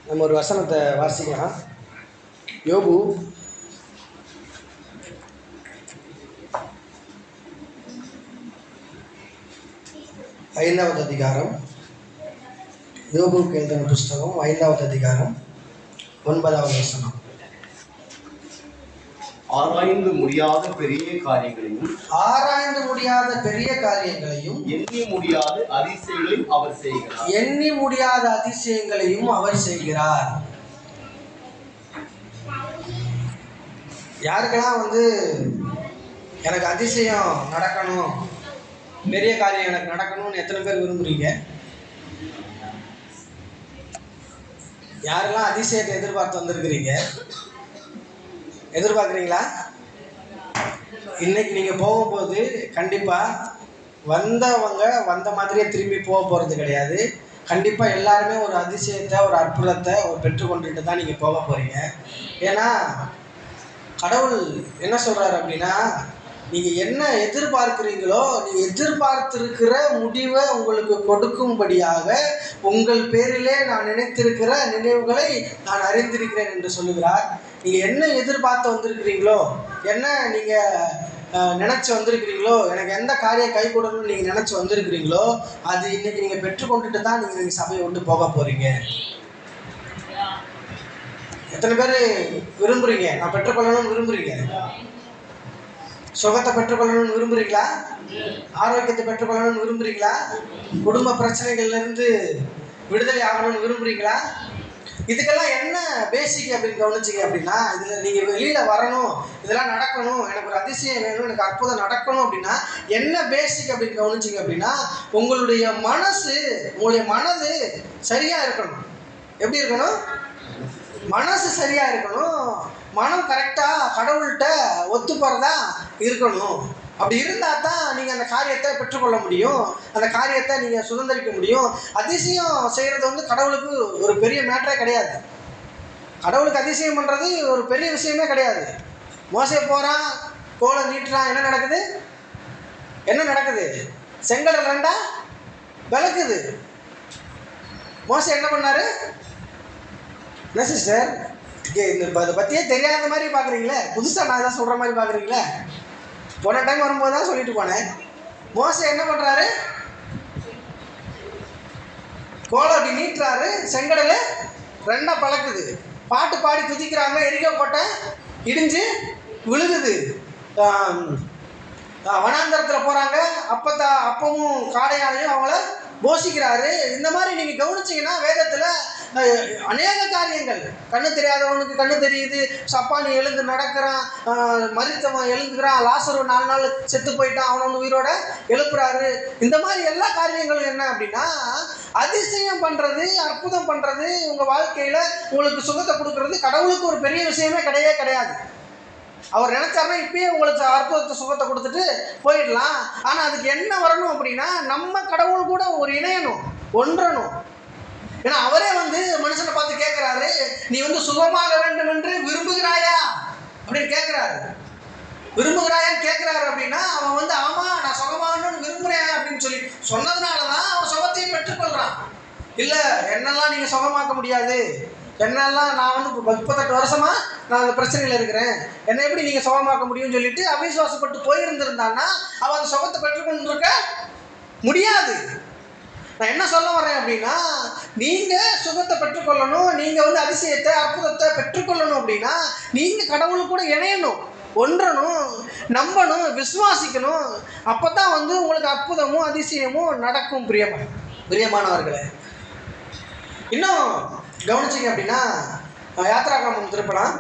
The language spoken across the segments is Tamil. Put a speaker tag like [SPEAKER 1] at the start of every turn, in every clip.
[SPEAKER 1] நம்ம ஒரு வசனத்தை வாசிக்கலாம். யோபு 5வது அதிகாரம். யோபுக்கு எழுதின புஸ்தகம் 5வது அதிகாரம் 9வது வசனம்.
[SPEAKER 2] ஆராய்ந்து முடியாத பெரிய காரியங்களையும் எண்ணி முடியாத அதிசயங்களையும் அவர் செய்கிறார்.
[SPEAKER 1] யாருக்கெல்லாம் எனக்கு அதிசயம் நடக்கணும், பெரிய காரியம் எனக்கு நடக்கணும்னு எத்தனை பேர் விரும்புறீங்க? யாரெல்லாம் அதிசயத்தை எதிர்பார்த்து வந்திருக்கிறீங்க? எதிர்பார்க்குறீங்களா? இன்னைக்கு நீங்கள் போகும்போது கண்டிப்பாக வந்தவங்க வந்த மாதிரியே திரும்பி போக போகிறது கிடையாது. கண்டிப்பாக எல்லாருமே ஒரு அதிசயத்தை, ஒரு அற்புதத்தை பெற்றுக்கொண்டுட்டு தான் நீங்கள் போக போகிறீங்க. ஏன்னா கடவுள் என்ன சொல்கிறாரு அப்படின்னா, நீங்கள் என்ன எதிர்பார்க்குறீங்களோ, நீங்கள் எதிர்பார்த்திருக்கிற முடிவை உங்களுக்கு கொடுக்கும்படியாக உங்கள் பேரிலே நான் நினைத்திருக்கிற நினைவுகளை நான் அறிந்திருக்கிறேன் என்று சொல்லுகிறார். நீங்கள் என்ன எதிர்பார்த்து வந்திருக்கிறீங்களோ, என்ன நீங்கள் நினச்சி வந்திருக்கிறீங்களோ, எனக்கு எந்த காரியம் கை கொடுக்கணும்னு நீங்கள் நினச்சி வந்திருக்கிறீங்களோ, அது இன்னைக்கு நீங்கள் பெற்றுக்கொண்டுட்டு தான் நீங்கள் சபையை விட்டு போக போகிறீங்க. எத்தனை பேர் விரும்புகிறீங்க? நான் பெற்றுக்கொள்ளணும்னு விரும்புகிறீங்க? சுகத்தை பெற்றுக்கொள்ளணும்னு விரும்புகிறீங்களா? ஆரோக்கியத்தை பெற்றுக்கொள்ளணும்னு விரும்புகிறீங்களா? குடும்ப பிரச்சனைகள்லேருந்து விடுதலை ஆகணும்னு விரும்புகிறீங்களா? இதுக்கெல்லாம் என்ன பேசிக் அப்படின்னு கவனிச்சிங்க அப்படின்னா, இதில் நீங்கள் வெளியில் வரணும், இதெல்லாம் நடக்கணும், எனக்கு ஒரு அதிசயம் வேணும், எனக்கு அற்புதம் நடக்கணும் அப்படின்னா என்ன பேசிக் அப்படின்னு கவனிச்சிங்க அப்படின்னா, உங்களுடைய மனது சரியாக இருக்கணும். எப்படி இருக்கணும்? மனசு சரியாக இருக்கணும். மனம் கரெக்டாக கடவுள்கிட்ட ஒத்து போகிறதா இருக்கணும். அப்படி இருந்தால் தான் நீங்கள் அந்த காரியத்தை பெற்றுக்கொள்ள முடியும், அந்த காரியத்தை நீங்கள் சுதந்திரிக்க முடியும். அதிசயம் செய்கிறது கடவுளுக்கு ஒரு பெரிய மேட்டரே கிடையாது. கடவுளுக்கு அதிசயம் பண்ணுறது ஒரு பெரிய விஷயமே கிடையாது. மோசே போகிறான், கோலை நீட்டுறான், என்ன நடக்குது? செங்கடல் ரெண்டா விளக்குது. மோசே என்ன பண்ணாரு? என்ன சிஸ்டர், இதை பற்றியே தெரியாத மாதிரி பார்க்குறீங்களே, புதுசாக நான் தான் சொல்கிற மாதிரி பார்க்குறீங்களே? போன டைம் வரும்போது தான் சொல்லிட்டு போனேன். மோசே என்ன பண்ணுறாரு? கோலை அப்படி நீட்டுறாரு, செங்கடல் ரெண்டா பழக்குது. பாட்டு பாடி துதிக்கிறாங்க, எரிக்கோ கோட்டை இடிஞ்சு விழுகுது. வனாந்தரத்தில் போகிறாங்க, அப்பமும் காடையாலையும் அவங்கள போஷிக்கிறாரு. இந்த மாதிரி நீங்கள் கவனிச்சிங்கன்னா வேதத்தில் அநேக காரியங்கள், கண்ணு தெரியாதவனுக்கு கண்ணு தெரியுது, சப்பானி எழுந்து நடக்கிறான், மரித்தவன் எழுந்துக்கிறான், லாசரு 4 நாள் செத்து போயிட்டான், அவனை உயிரோட எழுப்புறாரு. இந்த மாதிரி எல்லா காரியங்களும் என்ன அப்படின்னா, அதிசயம் பண்ணுறது, அற்புதம் பண்ணுறது, உங்கள் வாழ்க்கையில் உங்களுக்கு சுகத்தை கொடுக்கறது கடவுளுக்கு ஒரு பெரிய விஷயமே கிடையாது. அவர் நினைச்சாருன்னா இப்பயே உங்களுக்கு அற்புதத்தை சுகத்தை கொடுத்துட்டு போயிடலாம். ஆனால் அதுக்கு என்ன வரணும் அப்படின்னா, நம்ம கடவுள் கூட ஒரு இணையணும், ஒன்றணும். ஏன்னா அவரே மனுஷனை பார்த்து கேட்குறாரு, நீ சுகமாக வேண்டும் என்று விரும்புகிறாயா அப்படின்னு கேட்குறாரு. விரும்புகிறாயான்னு கேட்குறாரு அப்படின்னா அவன் ஆமாம் நான் சுகமாகணும்னு விரும்புகிறேன் அப்படின்னு சொன்னதுனால தான் அவன் சுகத்தையும் பெற்றுக்கொள்கிறான். இல்லை, என்னெல்லாம் நீங்கள் சுகமாக்க முடியாது, என்னெல்லாம் நான் 38 வருஷமா நான் அந்த பிரச்சனையில் இருக்கிறேன், என்னை எப்படி நீங்கள் சுகமாக்க முடியும்னு சொல்லிட்டு அவிசுவாசப்பட்டு போயிருந்திருந்தான்னா அவன் அந்த சுகத்தை பெற்றுக்கொண்டு இருக்க முடியாது. நான் என்ன சொல்ல வரேன் அப்படின்னா, நீங்கள் சுகத்தை பெற்றுக்கொள்ளணும், நீங்கள் அதிசயத்தை, அற்புதத்தை பெற்றுக்கொள்ளணும் அப்படின்னா நீங்கள் கடவுள் கூட இணையணும், ஒன்றணும், நம்பணும், விசுவாசிக்கணும். அப்போ தான் உங்களுக்கு அற்புதமும் அதிசயமும் நடக்கும். பிரியமானவர்களே, இன்னும் கவனிச்சிங்க அப்படின்னா, யாத்திராகமம் திருப்பலாம்.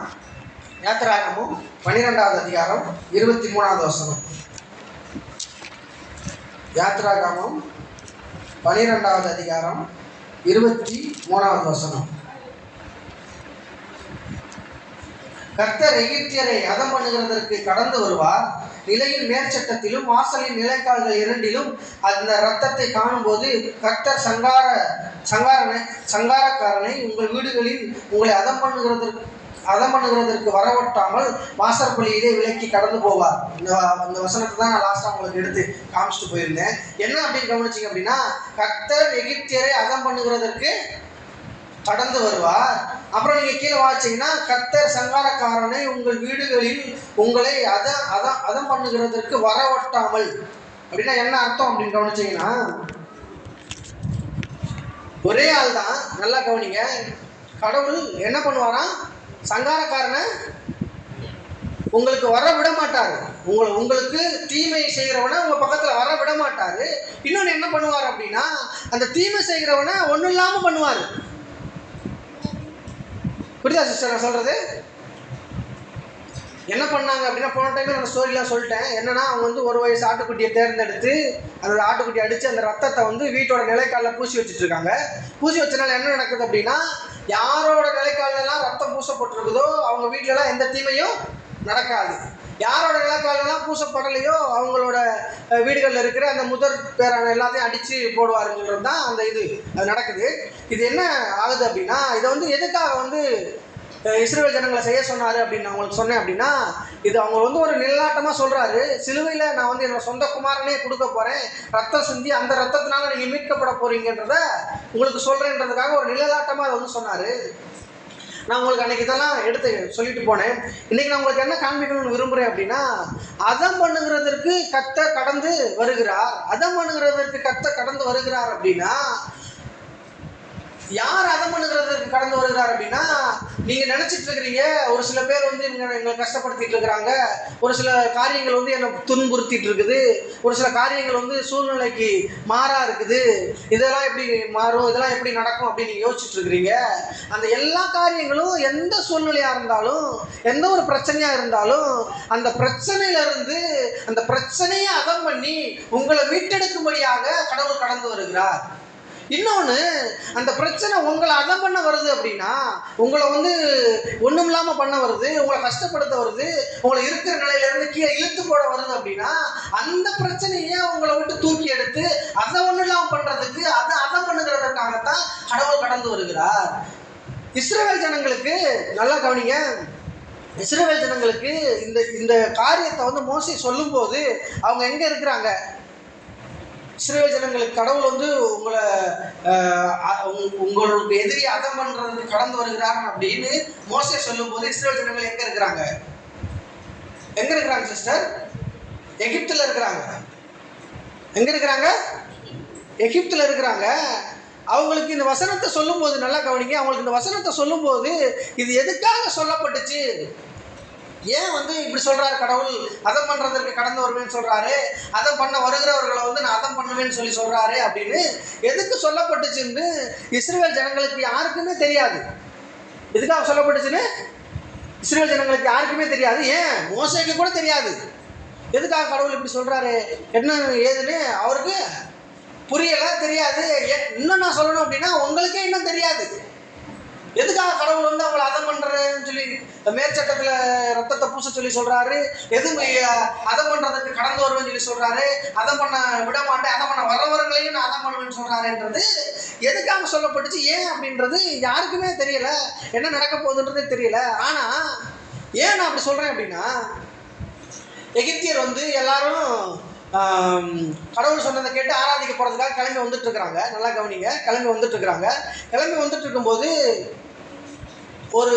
[SPEAKER 1] யாத்திராகமம் 12வது அதிகாரம் 23வது வசனம். யாத்திராகமம் 12வது அதிகாரம் 23வது வசனம். கர்த்தர் எகிப்தியரை அதம் பண்ணுகிறதற்கு கடந்து வருவார். நிலையின் மேற்சட்டத்திலும் வாசலின் நிலைக்கால்கள் இரண்டிலும் அந்த இரத்தத்தை காணும்போது கர்த்தர் சங்காரக்காரனை உங்கள் வீடுகளில் உங்களை அதம் பண்ணுகிறதற்கு வரவட்டாமல் வாசற்படியிலே விலக்கி கடந்து போவார். இந்த வசனத்தை தான் நான் லாஸ்ட்டாக உங்களுக்கு எடுத்து காமிச்சிட்டு போயிருந்தேன். என்ன அப்படின்னு கவனிச்சிங்க அப்படின்னா, கர்த்தர் எகிப்தியரை அதம் பண்ணுகிறதற்கு கடந்து வருவார். அப்புறம் நீங்க கீழே வாசிச்சீங்கன்னா, கர்த்தர் சங்காரக்காரனை உங்கள் வீடுகளில் உங்களை அதம் பண்ணுகிறதற்கு வரவட்டாமல். அப்படின்னா என்ன அர்த்தம் அப்படின்னு கவனிச்சீங்கன்னா, ஒரே ஆள் தான். நல்லா கவனிங்க. கடவுள் என்ன பண்ணுவாராம்? சங்காரக்காரனை உங்களுக்கு வர விட மாட்டாரு. உங்களுக்கு தீமை செய்கிறவனை உங்க பக்கத்துல வர விட மாட்டாரு. இன்னொன்னு என்ன பண்ணுவார் அப்படின்னா, அந்த தீமை செய்கிறவனை ஒன்றும் இல்லாம பண்ணுவாரு. புரியுதா சிஸ்டர் நான் சொல்றது? என்ன பண்ணாங்க அப்படின்னா, போன டைம் நான் ஸ்டோரிலாம் சொல்லிட்டேன். என்னன்னா, அவங்க வந்து ஒரு வயசு ஆட்டுக்குட்டியை தேர்ந்தெடுத்து அந்த ஆட்டுக்குட்டியை அடித்து அந்த ரத்தத்தை வந்து வீட்டோட நிலைக்காலில் பூசி வச்சுட்டு இருக்காங்க. பூசி வச்சனால என்ன நடக்குது அப்படின்னா, யாரோட நிலைக்காலெல்லாம் ரத்தம் பூசப்பட்டிருக்குதோ அவங்க வீட்டிலலாம் எந்த தீமையும் நடக்காது. யாரோட நிலக்காலெல்லாம் பூசப்படலையோ அவங்களோட வீடுகளில் இருக்கிற அந்த முதற் பேரான எல்லாத்தையும் அடித்து போடுவாருங்கிறது தான் அந்த அது நடக்குது. இது என்ன ஆகுது அப்படின்னா, இதை வந்து எதுக்காக வந்து இஸ்ரவேல் ஜனங்களை செய்ய சொன்னார் அப்படின்னு நான் உங்களுக்கு சொன்னேன் அப்படின்னா, இது அவங்க வந்து ஒரு நிலநாட்டமாக சொல்கிறாரு. சிலுவையில் நான் வந்து என்னோட சொந்த குமாரனே கொடுக்க போகிறேன், ரத்தம் சிந்தி அந்த ரத்தத்தினால நீங்கள் மீட்கப்பட போகிறீங்கன்றத உங்களுக்கு சொல்கிறேன்றதுக்காக ஒரு நிலநாட்டமாக அதை வந்து சொன்னார். நான் உங்களுக்கு அன்றைக்கி இதெல்லாம் எடுத்து சொல்லிட்டு போனேன். இன்றைக்கி நான் உங்களுக்கு என்ன காண்பிக்கணும்னு விரும்புகிறேன் அப்படின்னா, அதம் பண்ணுகிறதற்கு கர்த்தர் கடந்து வருகிறார். அதம் பண்ணுகிறதற்கு கர்த்தர் கடந்து வருகிறார் அப்படின்னா, யார் அதம் பண்ணுகிறதற்கு கடந்து வருகிறார் அப்படின்னா, நீங்கள் நினச்சிட்டு இருக்கிறீங்க ஒரு சில பேர் வந்து எங்களை கஷ்டப்படுத்திட்டு இருக்கிறாங்க, ஒரு சில காரியங்கள் வந்து என்னை துன்புறுத்திட்டு இருக்குது, ஒரு சில காரியங்கள் வந்து சூழ்நிலைக்கு மாறா இருக்குது, இதெல்லாம் எப்படி மாறும், இதெல்லாம் எப்படி நடக்கும் அப்படின்னு நீங்கள் யோசிச்சுட்டு இருக்கிறீங்க. அந்த எல்லா காரியங்களும் எந்த சூழ்நிலையாக இருந்தாலும், எந்த ஒரு பிரச்சனையாக இருந்தாலும், அந்த பிரச்சனையிலிருந்து அந்த பிரச்சனையை அதம் பண்ணி உங்களை மீட்டெடுக்கும்படியாக கடவுள் கடந்து வருகிறார். இன்னொன்று, அந்த பிரச்சனை உங்களை அதம் பண்ண வருது அப்படின்னா, உங்களை வந்து ஒன்றும் இல்லாமல் பண்ண வருது, உங்களை கஷ்டப்படுத்த வருது, உங்களை இருக்கிற நிலையிலேருந்து கீழே இழுத்து போட வருது அப்படின்னா, அந்த பிரச்சனையை உங்களை விட்டு தூக்கி எடுத்து அதை ஒன்றும் இல்லாமல் பண்ணுறதுக்கு, அதை அதம் பண்ணுகிறதுக்காகத்தான் கடவுள் கடந்து வருகிறார். இஸ்ரவேல் ஜனங்களுக்கு நல்லா கவனிங்க. இஸ்ரவேல் ஜனங்களுக்கு இந்த காரியத்தை வந்து மோசே சொல்லும்போது அவங்க எங்கே இருக்கிறாங்க? இஸ்ரவேல் ஜனங்களுக்கு கடவுள் வந்து உங்களுக்கு எதிரி அதம் பண்றதுக்கு கடந்து வருகிறார் அப்படின்னு மோசே சொல்லும்போது இஸ்ரவேல் ஜனங்கள் எங்க இருக்கிறாங்க? எங்க இருக்கிறாங்க சிஸ்டர்? எகிப்துல இருக்கிறாங்க. எங்க இருக்கிறாங்க? எகிப்துல இருக்கிறாங்க. அவங்களுக்கு இந்த வசனத்தை சொல்லும்போது நல்லா கவனிங்க. அவங்களுக்கு இந்த வசனத்தை சொல்லும்போது இது எதுக்காக சொல்லப்பட்டுச்சு? ஏன் வந்து இப்படி சொல்றாரு கடவுள்? அதம் பண்றதற்கு கடந்து வருவேன்னு சொல்றாரு, அதம் பண்ண வருகிறவர்களை வந்து நான் அதம் பண்ணுவேன்னு சொல்றாரு அப்படின்னு எதுக்கு சொல்லப்பட்டுச்சுன்னு இஸ்ரவேல் ஜனங்களுக்கு யாருக்குமே தெரியாது. எதுக்காக சொல்லப்பட்டுச்சுன்னு இஸ்ரவேல் ஜனங்களுக்கு யாருக்குமே தெரியாது. ஏன் மோசேக்கு கூட தெரியாது. எதுக்காக கடவுள் இப்படி சொல்றாரு என்ன ஏதுன்னு அவருக்கு புரியல, தெரியாது. இன்னும் நான் சொல்லணும் அப்படின்னா, உங்களுக்கே இன்னும் தெரியாது எதுக்காக கடவுள் வந்து அவங்களை அதம் பண்றேன்னு சொல்லி மேற்சட்டத்துல ரத்தத்தை பூச சொல்லி சொல்றாரு, எதுவும் அதம் பண்றதுக்கு கடந்து வருவேன்னு சொல்லி சொல்றாரு, அதம் பண்ண விட மாட்டேன், அதம் பண்ண வரவர்களையும் நான் அதம் பண்ணுவேன்னு சொல்றாருன்றது எதுக்காக சொல்லப்பட்டுச்சு, ஏன் அப்படின்றது யாருக்குமே தெரியல. என்ன நடக்க போகுதுன்றதே தெரியல. ஆனா ஏன் நான் அப்படி சொல்றேன் அப்படின்னா, எகிப்தியர் வந்து எல்லாரும் கடவுள் சொன்னதை கேட்டு ஆராதிக்க போறதுக்காக கிளம்பி வந்துட்டு இருக்கிறாங்க. நல்லா கவனிங்க. கிளம்பி வந்துட்டு இருக்கிறாங்க. கிளம்பி வந்துட்டு இருக்கும்போது ஒரு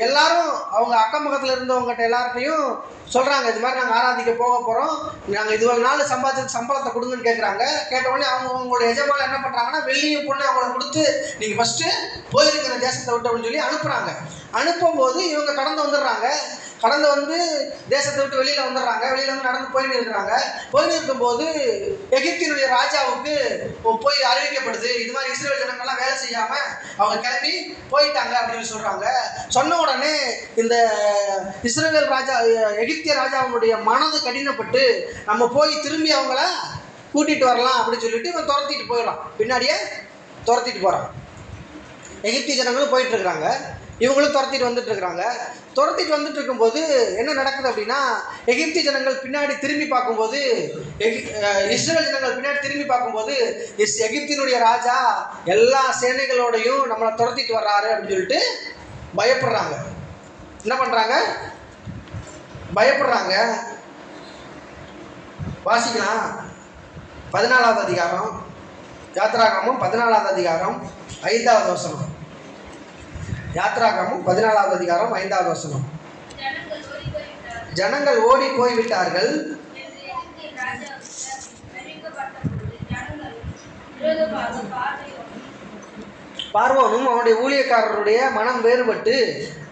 [SPEAKER 1] எல்லாரும் அவங்க அக்கம் பக்கத்தில் இருந்தவங்ககிட்ட எல்லார்ட்டையும் சொல்கிறாங்க, இது மாதிரி நாங்கள் ஆராதிக்க போக போகிறோம், நாங்கள் இது ஒரு நாள் சம்பாதிச்சதுக்கு சம்பளத்தை கொடுங்கன்னு கேட்குறாங்க. கேட்டவுடனே அவங்களோட எஜமானி என்ன பண்ணுறாங்கன்னா, வெள்ளியும் பொண்ணு அவங்கள கொடுத்து நீங்கள் ஃபஸ்ட்டு போயிருக்கிற தேசத்தை விட்டு அப்படின்னு சொல்லி அனுப்புகிறாங்க. அனுப்பும்போது இவங்க கடந்து வந்துடுறாங்க. கடந்து வந்து தேசத்தை விட்டு வெளியில் வந்துடுறாங்க. வெளியில் வந்து நடந்து போயின்னு இருக்கிறாங்க. போயின்னு இருக்கும்போது எகிப்தினுடைய ராஜாவுக்கு போய் அறிவிக்கப்படுது, இது மாதிரி இஸ்ரவேல் ஜனங்கள்லாம் வேலை செய்யாமல் அவங்க கிளம்பி போயிட்டாங்க அப்படின்னு சொல்கிறாங்க. சொன்ன உடனே இந்த இஸ்ரவேல் ராஜா எகிப்திய ராஜாவுடைய மனது கடினப்பட்டு நம்ம போய் திரும்பி அவங்கள கூட்டிகிட்டு வரலாம் அப்படின்னு சொல்லிட்டு இவன் துரத்திட்டு போயிடலாம். பின்னாடியே துரத்திட்டு போகிறான். எகிப்திய ஜனங்களும் போயிட்டு இருக்கிறாங்க, இவங்களும் துரத்திட்டு வந்துட்டு இருக்கிறாங்க. துரத்திட்டு வந்துட்டு இருக்கும்போது என்ன நடக்குது அப்படின்னா, எகிப்திய ஜனங்கள் பின்னாடி திரும்பி பார்க்கும்போது, இஸ்ரவேல் ஜனங்கள் பின்னாடி திரும்பி பார்க்கும்போது எகிப்தினுடைய ராஜா எல்லா சேனைகளோடையும் நம்மளை துரத்திட்டு வர்றாரு அப்படின்னு சொல்லிட்டு பயப்படுறாங்க. என்ன பண்ணுறாங்க? பயப்படுறாங்க. வாசிக்கலாம். 14வது அதிகாரம், யாத்திராகமம் 14வது அதிகாரம் 5வது வசனம். யாத்ராகமம் 14வது அதிகாரம் 5வது வசனம். ஜனங்கள் ஓடி போய்விட்டார்கள். பார்வோனும் அவனுடைய ஊழியக்காரருடைய மனம் வேறுபட்டு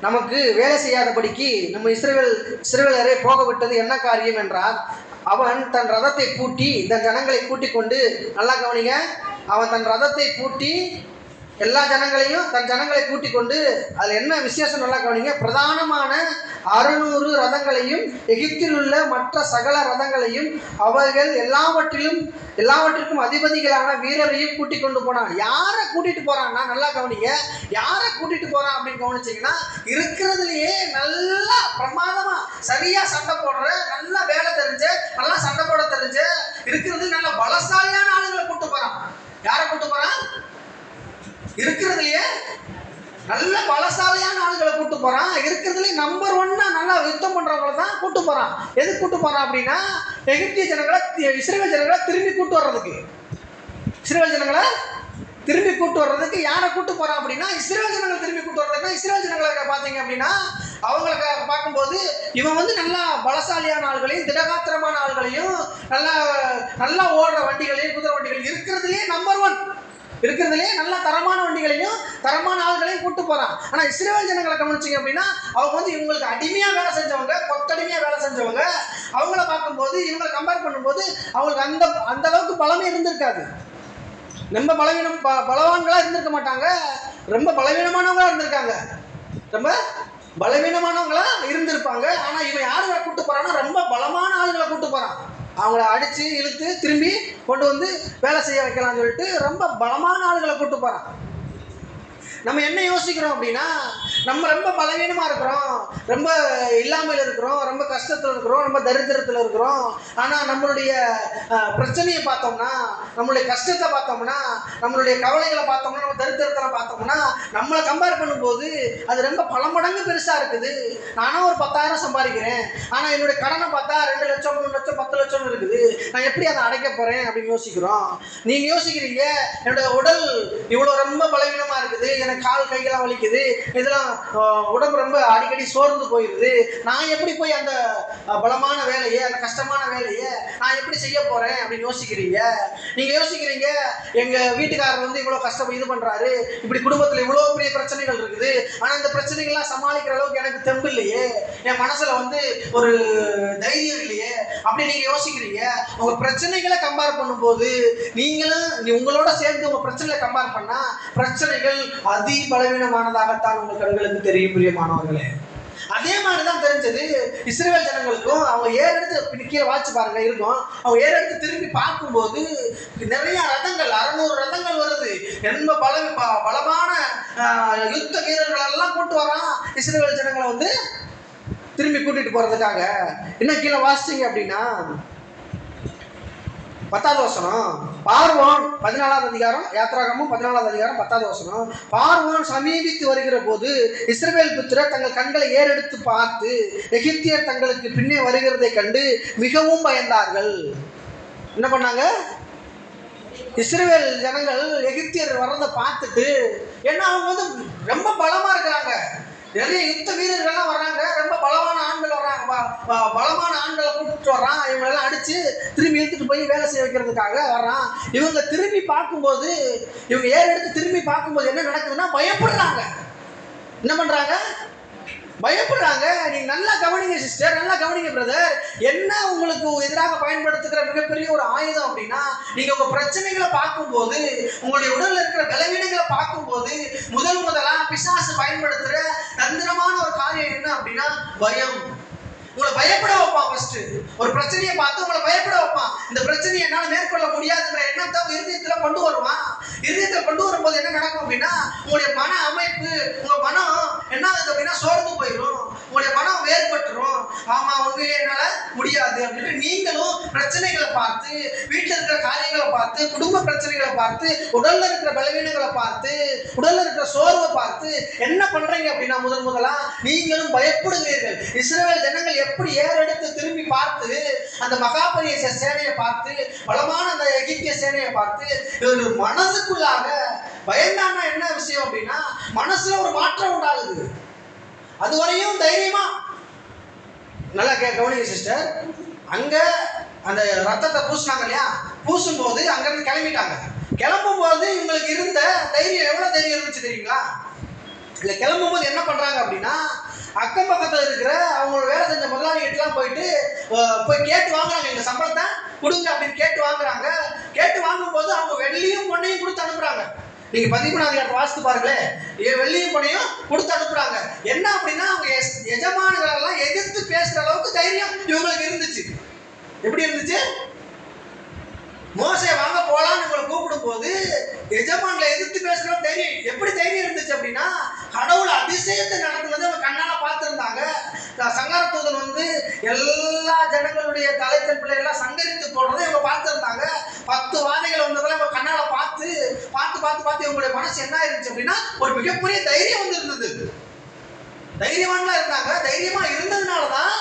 [SPEAKER 1] நமக்கு வேலை செய்யாதபடிக்கு நம்ம இஸ்ரவேலரை போக விட்டது என்ன காரியம் என்றால், அவன் தன் ரதத்தை பூட்டி தன் ஜனங்களை கூட்டிக் கொண்டு, நல்லா கவனிங்க, அவன் தன் ரதத்தை பூட்டி எல்லா ஜனங்களையும் தன் ஜனங்களை கூட்டிக் கொண்டு, அதில் என்ன விசேஷம் நல்லா கவனிங்க, பிரதானமான 600 ரதங்களையும் எகிப்தில் உள்ள மற்ற சகல ரதங்களையும் அவர்கள் எல்லாவற்றிற்கும் அதிபதிகளான வீரரையும் கூட்டிக் கொண்டு போனான். யாரை கூட்டிட்டு போறான்னா, நல்லா கவனிங்க, யாரை கூட்டிட்டு போறான் அப்படின்னு கவனிச்சிங்கன்னா, இருக்கிறதுலையே நல்லா பிரமாதமா சரியா சண்டை போடுற, நல்லா வேலை தெரிஞ்ச, நல்லா சண்டை போட தெரிஞ்ச, இருக்கிறது நல்ல பலசாலியான ஆளுங்களை கூட்டு போறான். யாரை கூட்டு போறான்? இருக்கிறதுலயே நல்ல பலசாலியான ஆளுகளை கூட்டு போறான். இருக்கிறதுலயே நம்பர் 1 நல்லா யுத்தம் பண்றவங்களை தான் கூட்டு போறான். எதுக்கு கூட்டு போறான் அப்படின்னா, எகிப்திய ஜனங்களை இஸ்ரவேல் ஜனங்களை திரும்பி கூட்டு வர்றதுக்கு. இஸ்ரவேல் ஜனங்களை திரும்பி கூட்டு வர்றதுக்கு யாரை கூட்டு போறான் அப்படின்னா, இஸ்ரவேல் ஜனங்களை திரும்பி கூட்டு வர்றதுக்கு. இஸ்ரவேல் ஜனங்களை பார்த்தீங்க அப்படின்னா, அவங்களுக்கு பார்க்கும்போது இவன் நல்லா பலசாலியான ஆள்களையும் திடகாத்திரமான ஆள்களையும் நல்லா ஓடுற வண்டிகளையும் குதிரை வண்டிகளையும் இருக்கிறதுலேயே நம்பர் 1, இருக்கிறதுலேயே நல்ல தரமான வண்டிகளையும் தரமான ஆள்களையும் கூட்டு போறான். ஆனா இஸ்ரவேல் ஜனங்களை கவனிச்சிங்க அப்படின்னா, அவங்க இவங்களுக்கு அடிமையா வேலை செஞ்சவங்க, கொத்தடிமையா வேலை செஞ்சவங்க. அவங்கள பார்க்கும்போது இவங்களை கம்பேர் பண்ணும்போது அவங்களுக்கு அந்த அளவுக்கு பலமே இருந்திருக்காது. ரொம்ப பலவான்களா இருந்திருக்க மாட்டாங்க, ரொம்ப பலவீனமானவங்களா இருந்திருக்காங்க, ரொம்ப பலவீனமானவங்களா இருந்திருப்பாங்க. ஆனா இவன் யாருங்களை கூட்டு போறான்னா, ரொம்ப பலமான ஆளுகளை கூட்டு போறான். அவங்கள அடித்து இழுத்து திரும்பி கொண்டு வந்து வேலை செய்ய வைக்கலாம்னு சொல்லிட்டு ரொம்ப பலமான ஆளுகளை கூட்டு போகிறான். நம்ம என்ன யோசிக்கிறோம் அப்படின்னா, நம்ம ரொம்ப பலவீனமாக இருக்கிறோம், ரொம்ப இல்லாமல் இருக்கிறோம், ரொம்ப கஷ்டத்தில் இருக்கிறோம், ரொம்ப தரித்திரத்தில் இருக்கிறோம். ஆனால் நம்மளுடைய பிரச்சனையை பார்த்தோம்னா, நம்மளுடைய கஷ்டத்தை பார்த்தோம்னா, நம்மளுடைய கவலைகளை பார்த்தோம்னா, நம்ம தரித்திரத்தில் பார்த்தோம்னா, நம்மளை கம்பேர் பண்ணும்போது அது ரொம்ப பல மடங்கு பெருசாக இருக்குது. நானும் ஒரு 10,000 சம்பாதிக்கிறேன், ஆனால் என்னுடைய கடனை பார்த்தா 2 லட்சம் 3 லட்சம் 10 லட்சம் இருக்குது. நான் எப்படி அதை அடைக்க போகிறேன் அப்படின்னு யோசிக்கிறோம். நீங்கள் யோசிக்கிறீங்க, என்னோட உடல் இவ்வளோ ரொம்ப பலவீனமாக இருக்குது, எனக்கு கால் கைகளாம் வலிக்குது, இதெல்லாம் உடம்பு ரொம்ப அடிக்கடி சோர்ந்து போயிடுது, நான் எப்படி போய் அந்த பலமான வேலையை, அந்த கஷ்டமான வேலையை நான் எப்படி செய்ய போறேன் அப்படின்னு யோசிக்கிறீங்க. நீங்க யோசிக்கிறீங்க, எங்க வீட்டுக்காரர் இவ்வளவு கஷ்டம் இது பண்றாரு, இப்படி குடும்பத்துல இவ்வளவு பெரிய பிரச்சனைகள் இருக்குது, ஆனா இந்த பிரச்சனைகள்லாம் சமாளிக்கிற அளவுக்கு எனக்கு தெம்பு இல்லையே, என் மனசுல ஒரு தைரியம் இல்லையே அப்படி நீங்க யோசிக்கிறீங்க. உங்க பிரச்சனைகளை கம்பேர் பண்ணும்போது நீங்களும் உங்களோட சேர்ந்து உங்க பிரச்சனைகளை கம்பேர் பண்ணா பிரச்சனைகள் பலவீனமானதாகத்தான் உங்கள் கண்களுக்கு தெரியும் பிரியமானவர்களே. அதே மாதிரிதான் தெரிஞ்சது இஸ்ரவேல் ஜனங்களுக்கும். அவங்க ஏறெடுத்து கீழே வாட்சி பாருங்க இருக்கும், அவங்க ஏறெடுத்து திரும்பி பார்க்கும்போது நிறைய ரதங்கள் 600 ரதங்கள் வருது. ரொம்ப பலமான யுத்த வீரர்கள் எல்லாம் கூட்டு வரான் இஸ்ரவேல் ஜனங்களை திரும்பி கூட்டிட்டு போறதுக்காக. இன்னும் கீழே வாசிச்சிங்க அப்படின்னா 10வது வசனம், பார்வோன் 14வது அதிகாரம், யாத்ராகமம் 14வது அதிகாரம் 10வது வசனம். பார்வோன் சமீபித்து வருகிற போது இஸ்ரவேல் புத்திரர் தங்கள் கண்களை ஏறெடுத்து பார்த்து எகிப்தியர் தங்களுக்கு பின்னே வருகிறதை கண்டு மிகவும் பயந்தார்கள். என்ன பண்ணாங்க? இஸ்ரவேல் ஜனங்கள் எகிப்தியர் வர்றதை பார்த்துட்டு, ஏன்னா அவங்க ரொம்ப பலமா இருக்கிறாங்க, நிறைய யுத்த வீரர்கள்லாம் வர்றாங்க, ரொம்ப பலமான ஆண்கள் வர்றாங்க, பலமான ஆண்களை கூப்பிட்டு வர்றான், இவங்களெல்லாம் அடிச்சு திரும்பி இழுத்துட்டு போய் வேலை செய்ய வைக்கிறதுக்காக வர்றான். இவங்க திரும்பி பார்க்கும்போது, இவங்க ஏறெடுத்து திரும்பி பார்க்கும்போது என்ன நடக்குதுன்னா பயப்படுறாங்க. என்ன பண்றாங்க? பயப்படுறாங்க. நீங்க நல்லா கவனிங்க சிஸ்டர், நல்லா கவனிங்க பிரதர். என்ன உங்களுக்கு எதிராக பயன்படுத்துகிற மிகப்பெரிய ஒரு ஆயுதம் அப்படின்னா, நீங்க உங்க பிரச்சனைகளை பார்க்கும்போது, உங்களுடைய உடல்ல இருக்கிற பலவீனங்களை பார்க்கும்போது முதலா பிசாசு பயன்படுத்துற தந்திரமான ஒரு காரியம் என்ன அப்படின்னா பயம். உங்களை பயப்பட வைப்பான். ஃபர்ஸ்ட் ஒரு பிரச்சனையை பார்த்து உங்களை பயப்பட வைப்பான். இந்த பிரச்சனையை என்னால் மேற்கொள்ள முடியாதுன்ற எண்ணத்தை இருதயத்துல கொண்டு வருவான். இருதயத்தை கொண்டு வரும்போது என்ன நடக்கும் அப்படின்னா, உங்களுடைய மன அமைப்பு, உங்க மனம் என்ன ஆகுது அப்படின்னா சோர்ந்து போயிடும், உங்களுடைய மனம் வேறுபட்டுரும். ஆமா, உண்மையிலே என்னால முடியாது அப்படின்ட்டு நீங்களும் பிரச்சனைகளை பார்த்து, வீட்டில் இருக்கிற காரியங்களை பார்த்து, குடும்ப பிரச்சனைகளை பார்த்து, உடல்ல இருக்கிற பலவீனங்களை பார்த்து, உடல்ல இருக்கிற சோர்வை பார்த்து என்ன பண்றீங்க அப்படின்னா முதலா நீங்களும் பயப்படுவீர்கள். இஸ்ரவேல் ஜனங்கள் எப்படி ஏறெடுத்து திரும்பி பார்த்து அந்த மகாபரிய சேனையை பார்த்து, பலமான அந்த எகிப்திய சேனையை பார்த்து இவர்கள் மனதுக்குள்ளாக பயந்தான்னா என்ன விஷயம் அப்படின்னா மனசுல ஒரு மாற்றம் உண்டாகுது. அதுவரையும் தைரியமா நல்லா கவனிங்க சிஸ்டர். அங்க அந்த ரத்தத்தை பூசினாங்க இல்லையா, பூசும் போது அங்கிருந்து கிளம்பிட்டாங்க. கிளம்பும் போது இவங்களுக்கு இருந்த தைரியம் எவ்வளவு தைரியம் இருந்துச்சு தெரியுங்களா? இல்ல கிளம்பும் போது என்ன பண்றாங்க அப்படின்னா அக்கம் பக்கத்தில் இருக்கிற அவங்களோட வேலை செஞ்ச முதலாளிகிட்டலாம் போய் கேட்டு வாங்குறாங்க, இந்த சம்பளத்தை கொடுங்க அப்படின்னு கேட்டு வாங்குறாங்க. கேட்டு வாங்கும் போது அவங்க வெள்ளியும் பொண்ணையும் கொடுத்து அனுப்புறாங்க. நீங்க 13வது வாசித்து பாருங்களேன், வெள்ளியும் பொண்ணையும் கொடுத்து அனுப்புறாங்க. என்ன அப்படின்னா அவங்க எஜமானர்கள் எல்லாம் எதிர்த்து பேசுற அளவுக்கு தைரியம் இவங்களுக்கு இருந்துச்சு. எப்படி இருந்துச்சு? மோசே வாங்க போலான்னு இவங்களை கூப்பிடும் போது எஜமான்களை எதிர்த்து பேசுற தைரியம். எப்படி தைரியம் இருந்துச்சு அப்படின்னா கடவுள் அதிசயத்தை நடத்துனது அவங்க கண்ணால பார்த்துருந்தாங்க. சங்கார தூதன் எல்லா ஜனங்களுடைய தலைத்தன் பிள்ளைகள்லாம் சங்கரித்து போடுறதை இவங்க பார்த்துருந்தாங்க. 10 வாதைகள் வந்ததெல்லாம் இவங்க கண்ணால பார்த்து பார்த்து பார்த்து பார்த்து இவங்களுடைய மனசு என்ன இருந்துச்சு அப்படின்னா ஒரு மிகப்பெரிய தைரியம் இருந்தது. தைரியமானலாம் இருந்தாங்க. தைரியமா இருந்ததுனாலதான்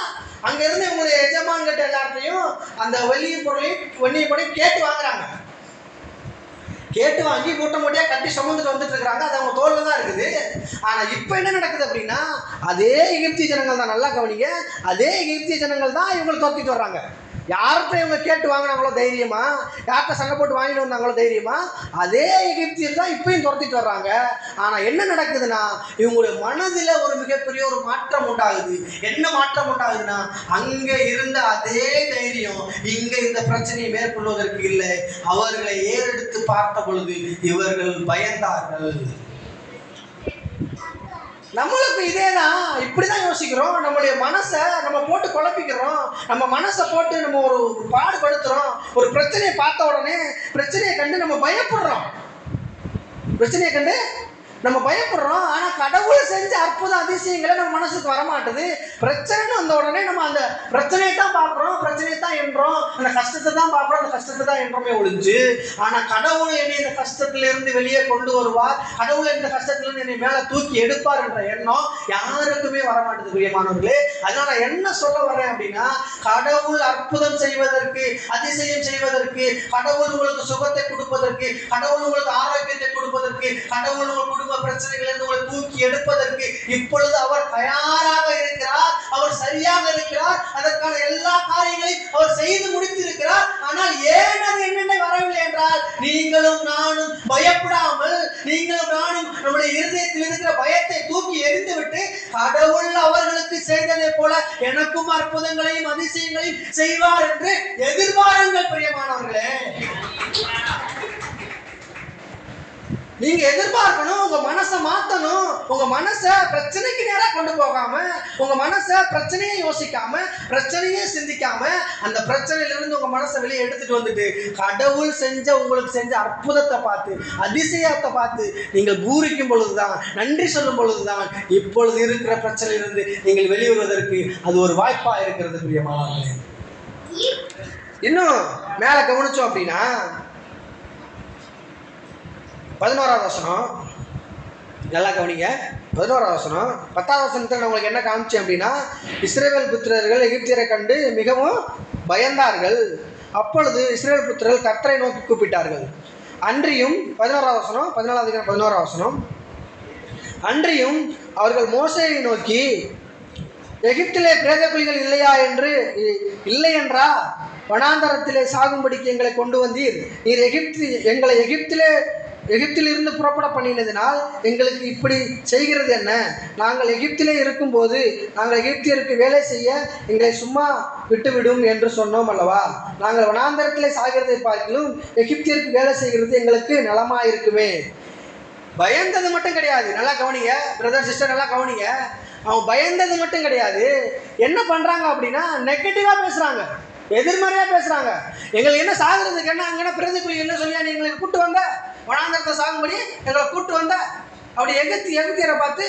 [SPEAKER 1] அங்க இருந்து இவங்களுடைய எஜமான்கிட்ட எல்லாத்தையும் அந்த வெள்ளியும் பொருளையும் கேட்டு வாங்குறாங்க. கேட்டு வாங்கி மூட்டை மூட்டையா கட்டி சுமந்துட்டு வந்துட்டு இருக்காங்க. அது அவங்க தோல்ல தான் இருக்குது. ஆனா இப்ப என்ன நடக்குது அப்படின்னா அதே எகிப்திய ஜனங்கள் தான், நல்லா கவனிங்க, அதே எகிப்திய ஜனங்கள் தான் இவங்களை துரத்திட்டு வர்றாங்க. யார்கிட்ட இவங்க கேட்டு வாங்கினாங்களோ தைரியமா, யார்கிட்ட சண்டை போட்டு வாங்கிட்டு வந்தாங்களோ தைரியமா, அதே எகிப்தியர் தான் இப்பயும் துரத்திட்டு வர்றாங்க. ஆனா என்ன நடக்குதுன்னா இவங்களுடைய மனதில் ஒரு மிகப்பெரிய ஒரு மாற்றம் உண்டாகுது. என்ன மாற்றம் உண்டாகுதுன்னா அங்க இருந்த அதே தைரியம் இங்க இந்த பிரச்சனையை மேற்கொள்வதற்கு இல்லை. அவர்களை ஏறெடுத்து பார்த்த பொழுது இவர்கள் பயந்தார்கள். நம்மளுக்கு இதேதான், இப்படிதான் யோசிக்கிறோம். நம்முடைய மனசை நம்ம போட்டு குழப்பிக்கிறோம். நம்ம மனசை போட்டு நம்ம ஒரு பாடுபடுத்துறோம். ஒரு பிரச்சனையை பார்த்த உடனே பிரச்சனையை கண்டு நம்ம பயப்படுறோம். பிரச்சனையை கண்டு நம்ம பயப்படுறோம். ஆனா கடவுள் செஞ்ச அற்புத அதிசயங்களை நம்ம மனசுக்கு வரமாட்டுது. பிரச்சனைன்னு வந்த உடனே நம்ம அந்த பிரச்சனையை தான் பார்க்குறோம், பிரச்சனையை தான் என்றோம், அந்த கஷ்டத்தை தான் பார்க்குறோம், அந்த கஷ்டத்தை தான் என்றோமே ஒழிஞ்சு. ஆனா கடவுள் என்னை இந்த கஷ்டத்திலிருந்து வெளியே கொண்டு வருவார், கடவுள் இந்த கஷ்டத்திலிருந்து என்னை மேல தூக்கி எடுப்பார் என்ற எண்ணம் யாருக்குமே வரமாட்டுது பிரியமானவர்களே. அதனால நான் என்ன சொல்ல வரேன் அப்படின்னா கடவுள் அற்புதம் செய்வதற்கு, அதிசயம் செய்வதற்கு, கடவுள் உங்களுக்கு சுகத்தை கொடுப்பதற்கு, கடவுள் உங்களுக்கு ஆரோக்கியத்தை கொடுப்பதற்கு, கடவுள் உங்களுக்கு பிரச்சனைகளிலிருந்து உங்களை தூக்கி எடுப்பதற்கு இப்பொழுது அவர் தயாராக இருக்கிறார். அவர் சரியாக இருக்கிறார். அதற்கான எல்லா காரியங்களையும் அவர் செய்து முடித்திருக்கிறார். ஆனால் ஏன் அது என்னென்ன வரவில்லை என்றால் நீங்களும் நானும் பயப்படாமல், நீங்களும் நானும் நம்முடைய இருதயத்தில் இருக்கிற பயத்தை தூக்கி எறிந்துவிட்டு கடவுள் அவர்களுக்கு செய்ததை போல எனக்கும் அற்புதங்களையும் அதிசயங்களையும் செய்வார் என்று எதிர்பாருங்கள் பிரியமானவர்களே. நீங்க எதிர்பார்க்கணும். உங்க மனசை மாத்தணும். உங்க மனசை பிரச்சனைக்கு நேரா கொண்டு போகாம, உங்க மனசை பிரச்சனையை யோசிக்காம, பிரச்சனையே சிந்திக்காம, அந்த பிரச்சனையிலிருந்து உங்க மனசை வெளியே எடுத்துட்டு வந்துட்டு கடவுள் உங்களுக்கு செஞ்ச அற்புதத்தை பார்த்து, அதிசயத்தை பார்த்து நீங்கள் பூரிக்கும் பொழுதுதான், நன்றி சொல்லும் பொழுதுதான் இப்பொழுது இருக்கிற பிரச்சனையிலிருந்து நீங்கள் வெளிவருவதற்கு அது ஒரு வாய்ப்பா இருக்கிறது பிரியமானவர்களே. இன்னும் மேல கவனிச்சோம் அப்படின்னா 11வது வசனம், நல்லா கவனிங்க. 11வது வசனம் 10வது வசனத்தில் உங்களுக்கு என்ன காமிச்சேன் அப்படின்னா இஸ்ரவேல் புத்திரர்கள் எகிப்தியரை கண்டு மிகவும் பயந்தார்கள். அப்பொழுது இஸ்ரவேல் புத்திரர்கள் கர்த்தரை நோக்கி கூப்பிட்டார்கள். அன்றியும் 11வது வசனம், 11வது வசனம், அன்றியும் அவர்கள் மோசேயை நோக்கி எகிப்திலே பிரேத குழிகள் இல்லை என்றா வனாந்தரத்திலே சாகும்படிக்கு எங்களை கொண்டு வந்தீர். நீர் எங்களை எகிப்திலிருந்து புறப்பட பண்ணினதினால் எங்களுக்கு இப்படி செய்கிறது என்ன? நாங்கள் எகிப்திலே இருக்கும்போது நாங்கள் எகிப்தியருக்கு வேலை செய்ய எங்களை சும்மா விட்டுவிடும் என்று சொன்னோம் அல்லவா? நாங்கள் வனாந்தரத்திலே சாகிறதை பார்க்கிலும் எகிப்தியருக்கு வேலை செய்கிறது எங்களுக்கு நலமாயிருக்குமே. பயந்தது மட்டும் கிடையாது, நல்லா கவனிங்க பிரதர் சிஸ்டர், நல்லா கவனிங்க. அவன் பயந்தது மட்டும் கிடையாது, என்ன பண்றாங்க அப்படின்னா நெகட்டிவா பேசுறாங்க, எதிர்மறையா பேசுறாங்க. எங்களுக்கு என்ன சாகுறதுக்கு என்ன, அங்கே பிரதிக்குழி என்ன சொல்லியா நீ எங்களுக்கு கூட்டு வந்த, வனாந்தரத்தை சாகும்படி எங்களை கூட்டு வந்த, அப்படி எகிப்தியரை பார்த்து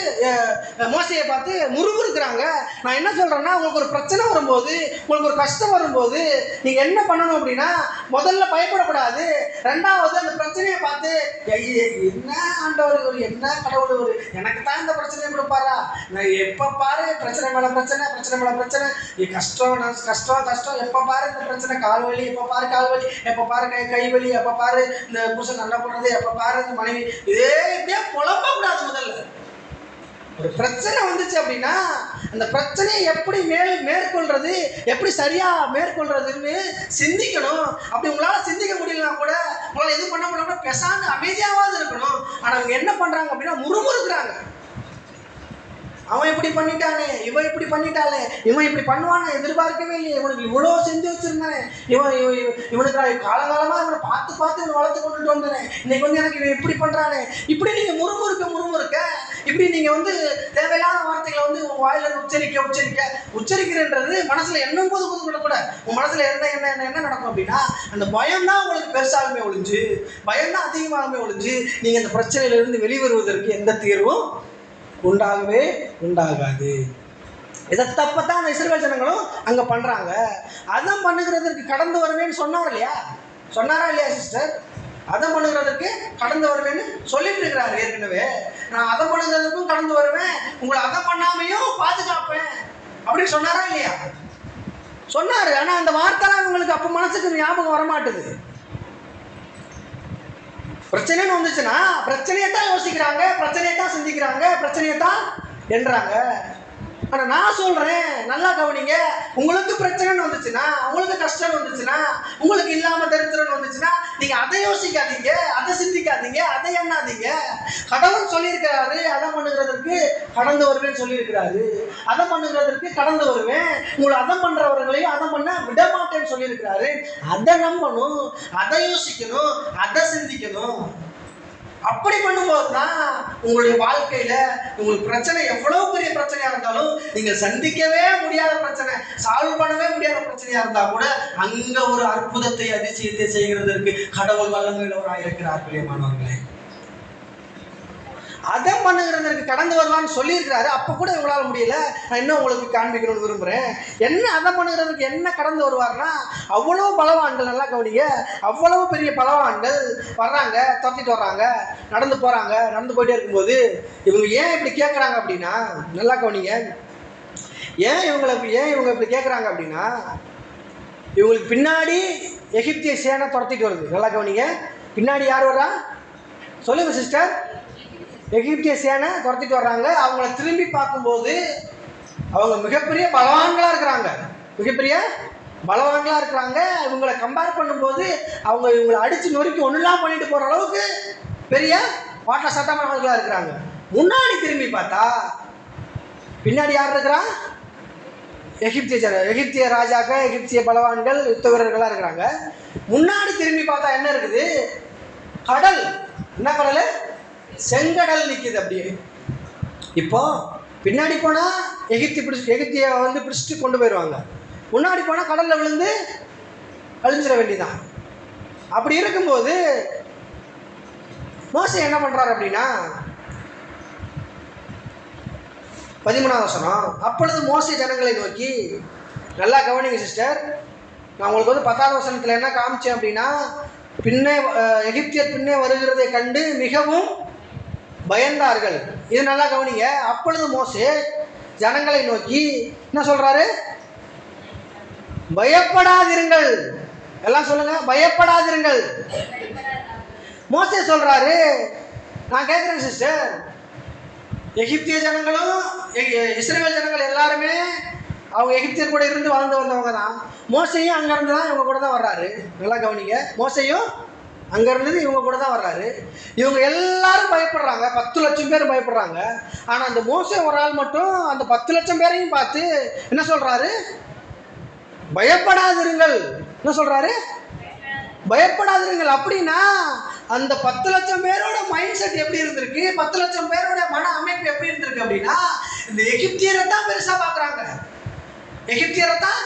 [SPEAKER 1] மோசையை பார்த்து முறுமுறுக்கிறாங்க. நான் என்ன சொல்றேன்னா உங்களுக்கு ஒரு பிரச்சனை வரும்போது, உங்களுக்கு ஒரு கஷ்டம் வரும்போது நீங்க என்ன பண்ணணும் அப்படின்னா முதல்ல பயப்படக்கூடாது. ரெண்டாவது அந்த பிரச்சனையை பார்த்து என்ன ஆண்டவர் ஒரு என்ன கடவுள் ஒரு எனக்கு தான் இந்த பிரச்சனையை கொடுப்பாரா, நான் எப்போ பாரு பிரச்சனை மேலே பிரச்சனை, பிரச்சனை மேலே பிரச்சனை, கஷ்டம் கஷ்டம் கஷ்டம், எப்போ பாரு இந்த பிரச்சனை, கால் வலி, எப்போ பாரு கால் வலி, எப்போ பாரு கை வலி, எப்போ பாரு இந்த புருஷன் நல்லா போடுறது, எப்போ பாரு இந்த மனைவி, இதே இப்படியே புலம்பக்கூடாது. முதல்ல ஒரு பிரச்சனை வந்துச்சு அப்படின்னா அந்த பிரச்சனையை எப்படி மேற்கொள்றது, எப்படி சரியா மேற்கொள்றதுன்னு சிந்திக்கணும். அப்படி உங்களால் சிந்திக்க முடியலனா கூட, உங்களால் எதுவும் பண்ண முடியல, பெசாண்டு அமைதியாவது இருக்கணும். ஆனால் அவங்க என்ன பண்றாங்க அப்படின்னா முறுமுறுக்கிறாங்க. அவன் இப்படி பண்ணிட்டானே, இவன் இப்படி பண்ணிட்டானே, இவன் இப்படி பண்ணுவானே, எதிர்பார்க்கவே இல்லையே, இவனுக்கு இவ்வளோ செஞ்சு வச்சிருந்தானே, இவனுக்கு காலகாலமாக இவனை பார்த்து பார்த்து இவனை வளர்த்து கொண்டுட்டு வந்தானே, இன்னைக்கு வந்து எனக்கு இவன் இப்படி பண்ணுறானே, இப்படி நீங்கள் முறுமுறுக்க இப்படி நீங்கள் வந்து தேவையில்லாத வார்த்தைகளை வந்து உங்கள் வாயில உச்சரிக்கிறன்றது மனசில் எண்ணும் போது கூட உங்கள் மனசில் என்ன நடக்கும் அப்படின்னா அந்த பயம்தான் உங்களுக்கு பெருசாகவே ஒழிஞ்சு, பயம்தான் அதிகமாகவே ஒழிஞ்சு நீங்கள் அந்த பிரச்சனையிலிருந்து வெளிவருவதற்கு எந்த தீர்வும் உண்டாகவே உண்டாகாது. இதை தப்பத்தான் அந்த இஸ்ரவேல் ஜனங்களும் அங்கே பண்ணுறாங்க. அதம் பண்ணுகிறதற்கு கடந்து வருவேன்னு சொன்னார் இல்லையா, சொன்னாரா இல்லையா சிஸ்டர்? அதம் பண்ணுகிறதற்கு கடந்து வருவேன்னு சொல்லிட்டு இருக்கிறாரு ஏற்கனவே. நான் அதம் பண்ணுகிறதுக்கும் கடந்து வருவேன், உங்களை அதம் பண்ணாமையும் பாதுகாப்பேன் அப்படின்னு சொன்னாரா இல்லையா? சொன்னாரு. ஆனால் அந்த வார்த்தைலாம் உங்களுக்கு அப்போ மனசுக்கு ஞாபகம் வரமாட்டுது. பிரச்சனைன்னு வந்துச்சுன்னா பிரச்சனையை தான் யோசிக்கிறாங்க, பிரச்சனையை தான் சிந்திக்கிறாங்க, பிரச்சனையை தான் என்றாங்க. ஆனால் நான் சொல்கிறேன், நல்லா கவனிங்க. உங்களுக்கு பிரச்சனைன்னு வந்துச்சுன்னா, உங்களுக்கு கஷ்டம் வந்துச்சுன்னா, உங்களுக்கு இல்லாமல் தரித்திரம் வந்துச்சுன்னா, நீங்கள் அதை யோசிக்காதீங்க, அதை சிந்திக்காதீங்க, அதை எண்ணாதீங்க. கடவுள் சொல்லியிருக்கிறாரு அதை பண்ணுகிறதற்கு கடந்து வருவேன்னு சொல்லியிருக்கிறாரு. அதை பண்ணுகிறதற்கு கடந்து வருவேன், உங்களை அதை பண்ணுறவர்களையும் அதை பண்ண விட மாட்டேன்னு சொல்லியிருக்கிறாரு. அதை நம்பணும், அதை யோசிக்கணும், அதை சிந்திக்கணும். அப்படி பண்ணும்போது தான் உங்களுடைய வாழ்க்கையில உங்களுக்கு பிரச்சனை எவ்வளவு பெரிய பிரச்சனையா இருந்தாலும், நீங்க சந்திக்கவே முடியாத பிரச்சனை, சால்வ் பண்ணவே முடியாத பிரச்சனையா இருந்தா கூட அங்க ஒரு அற்புதத்தை அதிசயத்தை செய்கிறதற்கு கடவுள் வல்லமையுள்ளவராக இருக்கிறார். பிரியமானவர்களே, அதை பண்ணுகிறதற்கு கடந்து வருவான்னு சொல்லியிருக்கிறாரு. அப்போ கூட இவங்களால முடியல. நான் இன்னும் உங்களுக்கு காண்பிக்கணும்னு விரும்புகிறேன். என்ன அதை பண்ணுகிறதுக்கு என்ன கடந்து வருவார்னா, அவ்வளோ பலவான்கள், நல்லா கவனிங்க, அவ்வளவு பெரிய பலவான்கள் வர்றாங்க, துரத்திட்டு வர்றாங்க, நடந்து போகிறாங்க. நடந்து போயிட்டே இருக்கும்போது இவங்க ஏன் இப்படி கேட்குறாங்க அப்படின்னா, நல்லா கவனிங்க, ஏன் இவங்க இப்படி கேட்குறாங்க அப்படின்னா, இவங்களுக்கு பின்னாடி எகிப்திய சேனை துரத்திட்டு வருது. நல்லா கவனிங்க, பின்னாடி யார் வர்றா சொல்லுங்க சிஸ்டர்? எகிப்திய சேனை துரத்திட்டு வர்றாங்க. அவங்கள திரும்பி பார்க்கும்போது அவங்க மிகப்பெரிய பலவான்களாக இருக்கிறாங்க, மிகப்பெரிய பலவான்களாக இருக்கிறாங்க. இவங்களை கம்பேர் பண்ணும்போது அவங்க இவங்களை அடித்து நொறுக்கி ஒன்றுலாம் பண்ணிட்டு போகிற அளவுக்கு பெரிய வாட்ட சட்டமானவர்களாக இருக்கிறாங்க. முன்னாடி திரும்பி பார்த்தா பின்னாடி யார் இருக்கிறா? எகிப்திய ராஜாக்கள், எகிப்திய பலவான்கள், யுத்த வீரர்களாக இருக்கிறாங்க. முன்னாடி திரும்பி பார்த்தா என்ன இருக்குது? கடல். என்ன கடல்? செங்கடல் நிற்கிது. அப்படியே இப்போ பின்னாடி போனால் எகிப்திய வந்து பிடிச்சிட்டு கொண்டு போயிடுவாங்க, முன்னாடி போனால் கடலில் விழுந்து அழிஞ்சிட வேண்டியதான். அப்படி இருக்கும்போது மோசே என்ன பண்ணுறாரு அப்படின்னா, 13ஆம் வசனம், அப்பொழுது மோசே ஜனங்களை நோக்கி, நல்லா கவனிங்க சிஸ்டர், நான் உங்களுக்கு வந்து 10ஆம் வசனத்தில் என்ன காமிச்சேன் அப்படின்னா, எகிப்தியர் பின்னே வருகிறதை கண்டு மிகவும் பயந்தார்கள். இது நல்லா கவனிங்க. அப்பொழுது மோசே ஜனங்களை நோக்கி என்ன சொல்றாரு? பயப்படாதிருங்கள். எல்லாம் சொல்லுங்க, பயப்படாதிருங்கள். மோசே சொல்றாரு. நான் கேட்கிறேன் சிஸ்டர், எகிப்திய ஜனங்களும் இஸ்ரவேல் ஜனங்கள் எல்லாருமே அவங்க எகிப்தியர் கூட இருந்து வாழ்ந்து வந்தவங்க தான். மோசையும் அங்கேருந்து தான் இவங்க கூட தான் வர்றாரு. நல்லா கவனிங்க, மோசையும் அங்கே இருந்தது இவங்க கூட தான் வர்றாரு. இவங்க எல்லாரும் பயப்படுறாங்க, 10 லட்சம் பேர் பயப்படுறாங்க. ஆனால் அந்த மோசே ஒரு ஆள் மட்டும் அந்த 10 லட்சம் பேரையும் பார்த்து என்ன சொல்கிறாரு? பயப்படாதிருங்கள். என்ன சொல்கிறாரு? பயப்படாதிருங்கள். அப்படின்னா அந்த 10 லட்சம் பேரோட மைண்ட் செட் எப்படி இருந்திருக்கு, 10 லட்சம் பேரோட மன அமைப்பு எப்படி இருந்திருக்கு அப்படின்னா, இந்த எகிப்தியரை தான் பெருசாக பார்க்குறாங்க, எகிப்தியரை தான்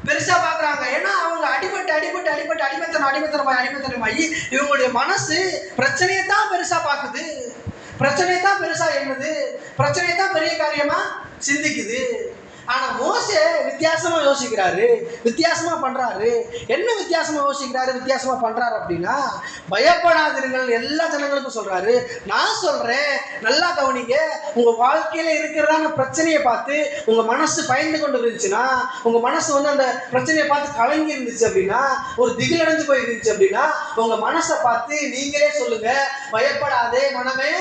[SPEAKER 1] பெருசாக பார்க்குறாங்க. ஏன்னா அவங்க அடிமைத்தனமாகி இவங்களுடைய மனசு பிரச்சனையை தான் பெருசாக பார்க்குது, பிரச்சனையை தான் பெருசாக எண்ணுது, பிரச்சனையை தான் பெரிய காரியமாக சிந்திக்குது. ஆனா மோசே வித்தியாசமா யோசிக்கிறாரு, வித்தியாசமா பண்றாரு. என்ன வித்தியாசமா யோசிக்கிறாரு, வித்தியாசமா பண்றாரு அப்படின்னா, பயப்படாதீர்கள் எல்லா ஜனங்களுக்கும் சொல்றாரு. நான் சொல்றேன், நல்லா கவனிங்க. உங்க வாழ்க்கையில இருக்கிறதான பிரச்சனையை பார்த்து உங்க மனசு பயந்து கொண்டு இருந்துச்சுன்னா, உங்க மனசு வந்து அந்த பிரச்சனையை பார்த்து கலங்கி இருந்துச்சு அப்படின்னா, ஒரு திகில் அடைஞ்சு போயிருந்துச்சு அப்படின்னா, உங்க மனசை பார்த்து நீங்களே சொல்லுங்க, பயப்படாதே மனமே,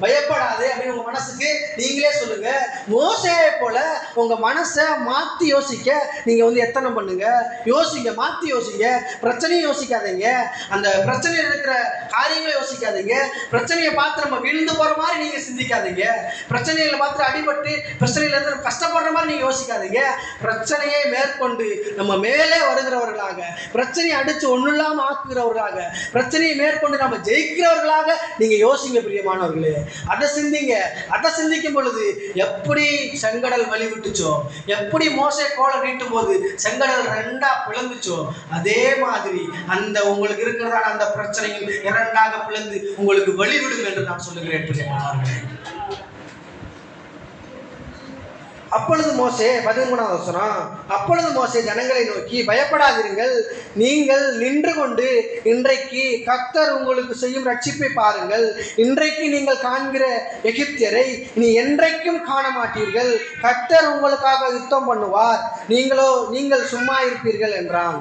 [SPEAKER 1] பயப்படாதே அப்படின்னு உங்க மனசுக்கு நீங்களே சொல்லுங்க. மோசேயை போல உங்க மனசை மாத்தி யோசிக்க நீங்க வந்து எத்தனை பண்ணுங்க, யோசிங்க, மாத்தி யோசிங்க. பிரச்சனையை யோசிக்காதீங்க, அந்த பிரச்சனையில் இருக்கிற காரியங்களை யோசிக்காதீங்க. பிரச்சனையை பார்த்து நம்ம விழுந்து போற மாதிரி நீங்க சிந்திக்காதீங்க. பிரச்சனைகளை பார்த்து அடிபட்டு பிரச்சனையில இருந்து கஷ்டப்படுற மாதிரி நீங்க யோசிக்காதீங்க. பிரச்சனையை மேற்கொண்டு நம்ம மேலே வருகிறவர்களாக, பிரச்சனையை அடிச்சு ஒன்றும் இல்லாம ஆக்குகிறவர்களாக, பிரச்சனையை மேற்கொண்டு நம்ம ஜெயிக்கிறவர்களாக நீங்க யோசிங்க பிரியமானவர்களே. அதை சிந்திங்க. அதை சிந்திக்கும் பொழுது எப்படி செங்கடல் வழிவிட்டுச்சோ, எப்படி மோசே கோலை நீட்டும் போது செங்கடல் ரெண்டா பிளந்துச்சோ, அதே மாதிரி அந்த உங்களுக்கு இருக்கிறதான அந்த பிரச்சனைகள் இரண்டாக பிளந்து உங்களுக்கு வழிவிடும் என்று நான் சொல்லுகிறேன் பிரியமானவர்களே. அப்பொழுது மோசே 13வது வசனம், அப்பொழுது மோசே ஜனங்களை நோக்கி, பயப்படாதீர்கள், நீங்கள் நின்று கொண்டு இன்றைக்கு கர்த்தர் உங்களுக்கு செய்யும் ரட்சிப்பை பாருங்கள். இன்றைக்கு நீங்கள் காண்கிற எகிப்தியரை இனி என்றைக்கும் காண மாட்டீர்கள். கர்த்தர் உங்களுக்காக யுத்தம் பண்ணுவார், நீங்கள் சும்மா இருப்பீர்கள் என்றான்.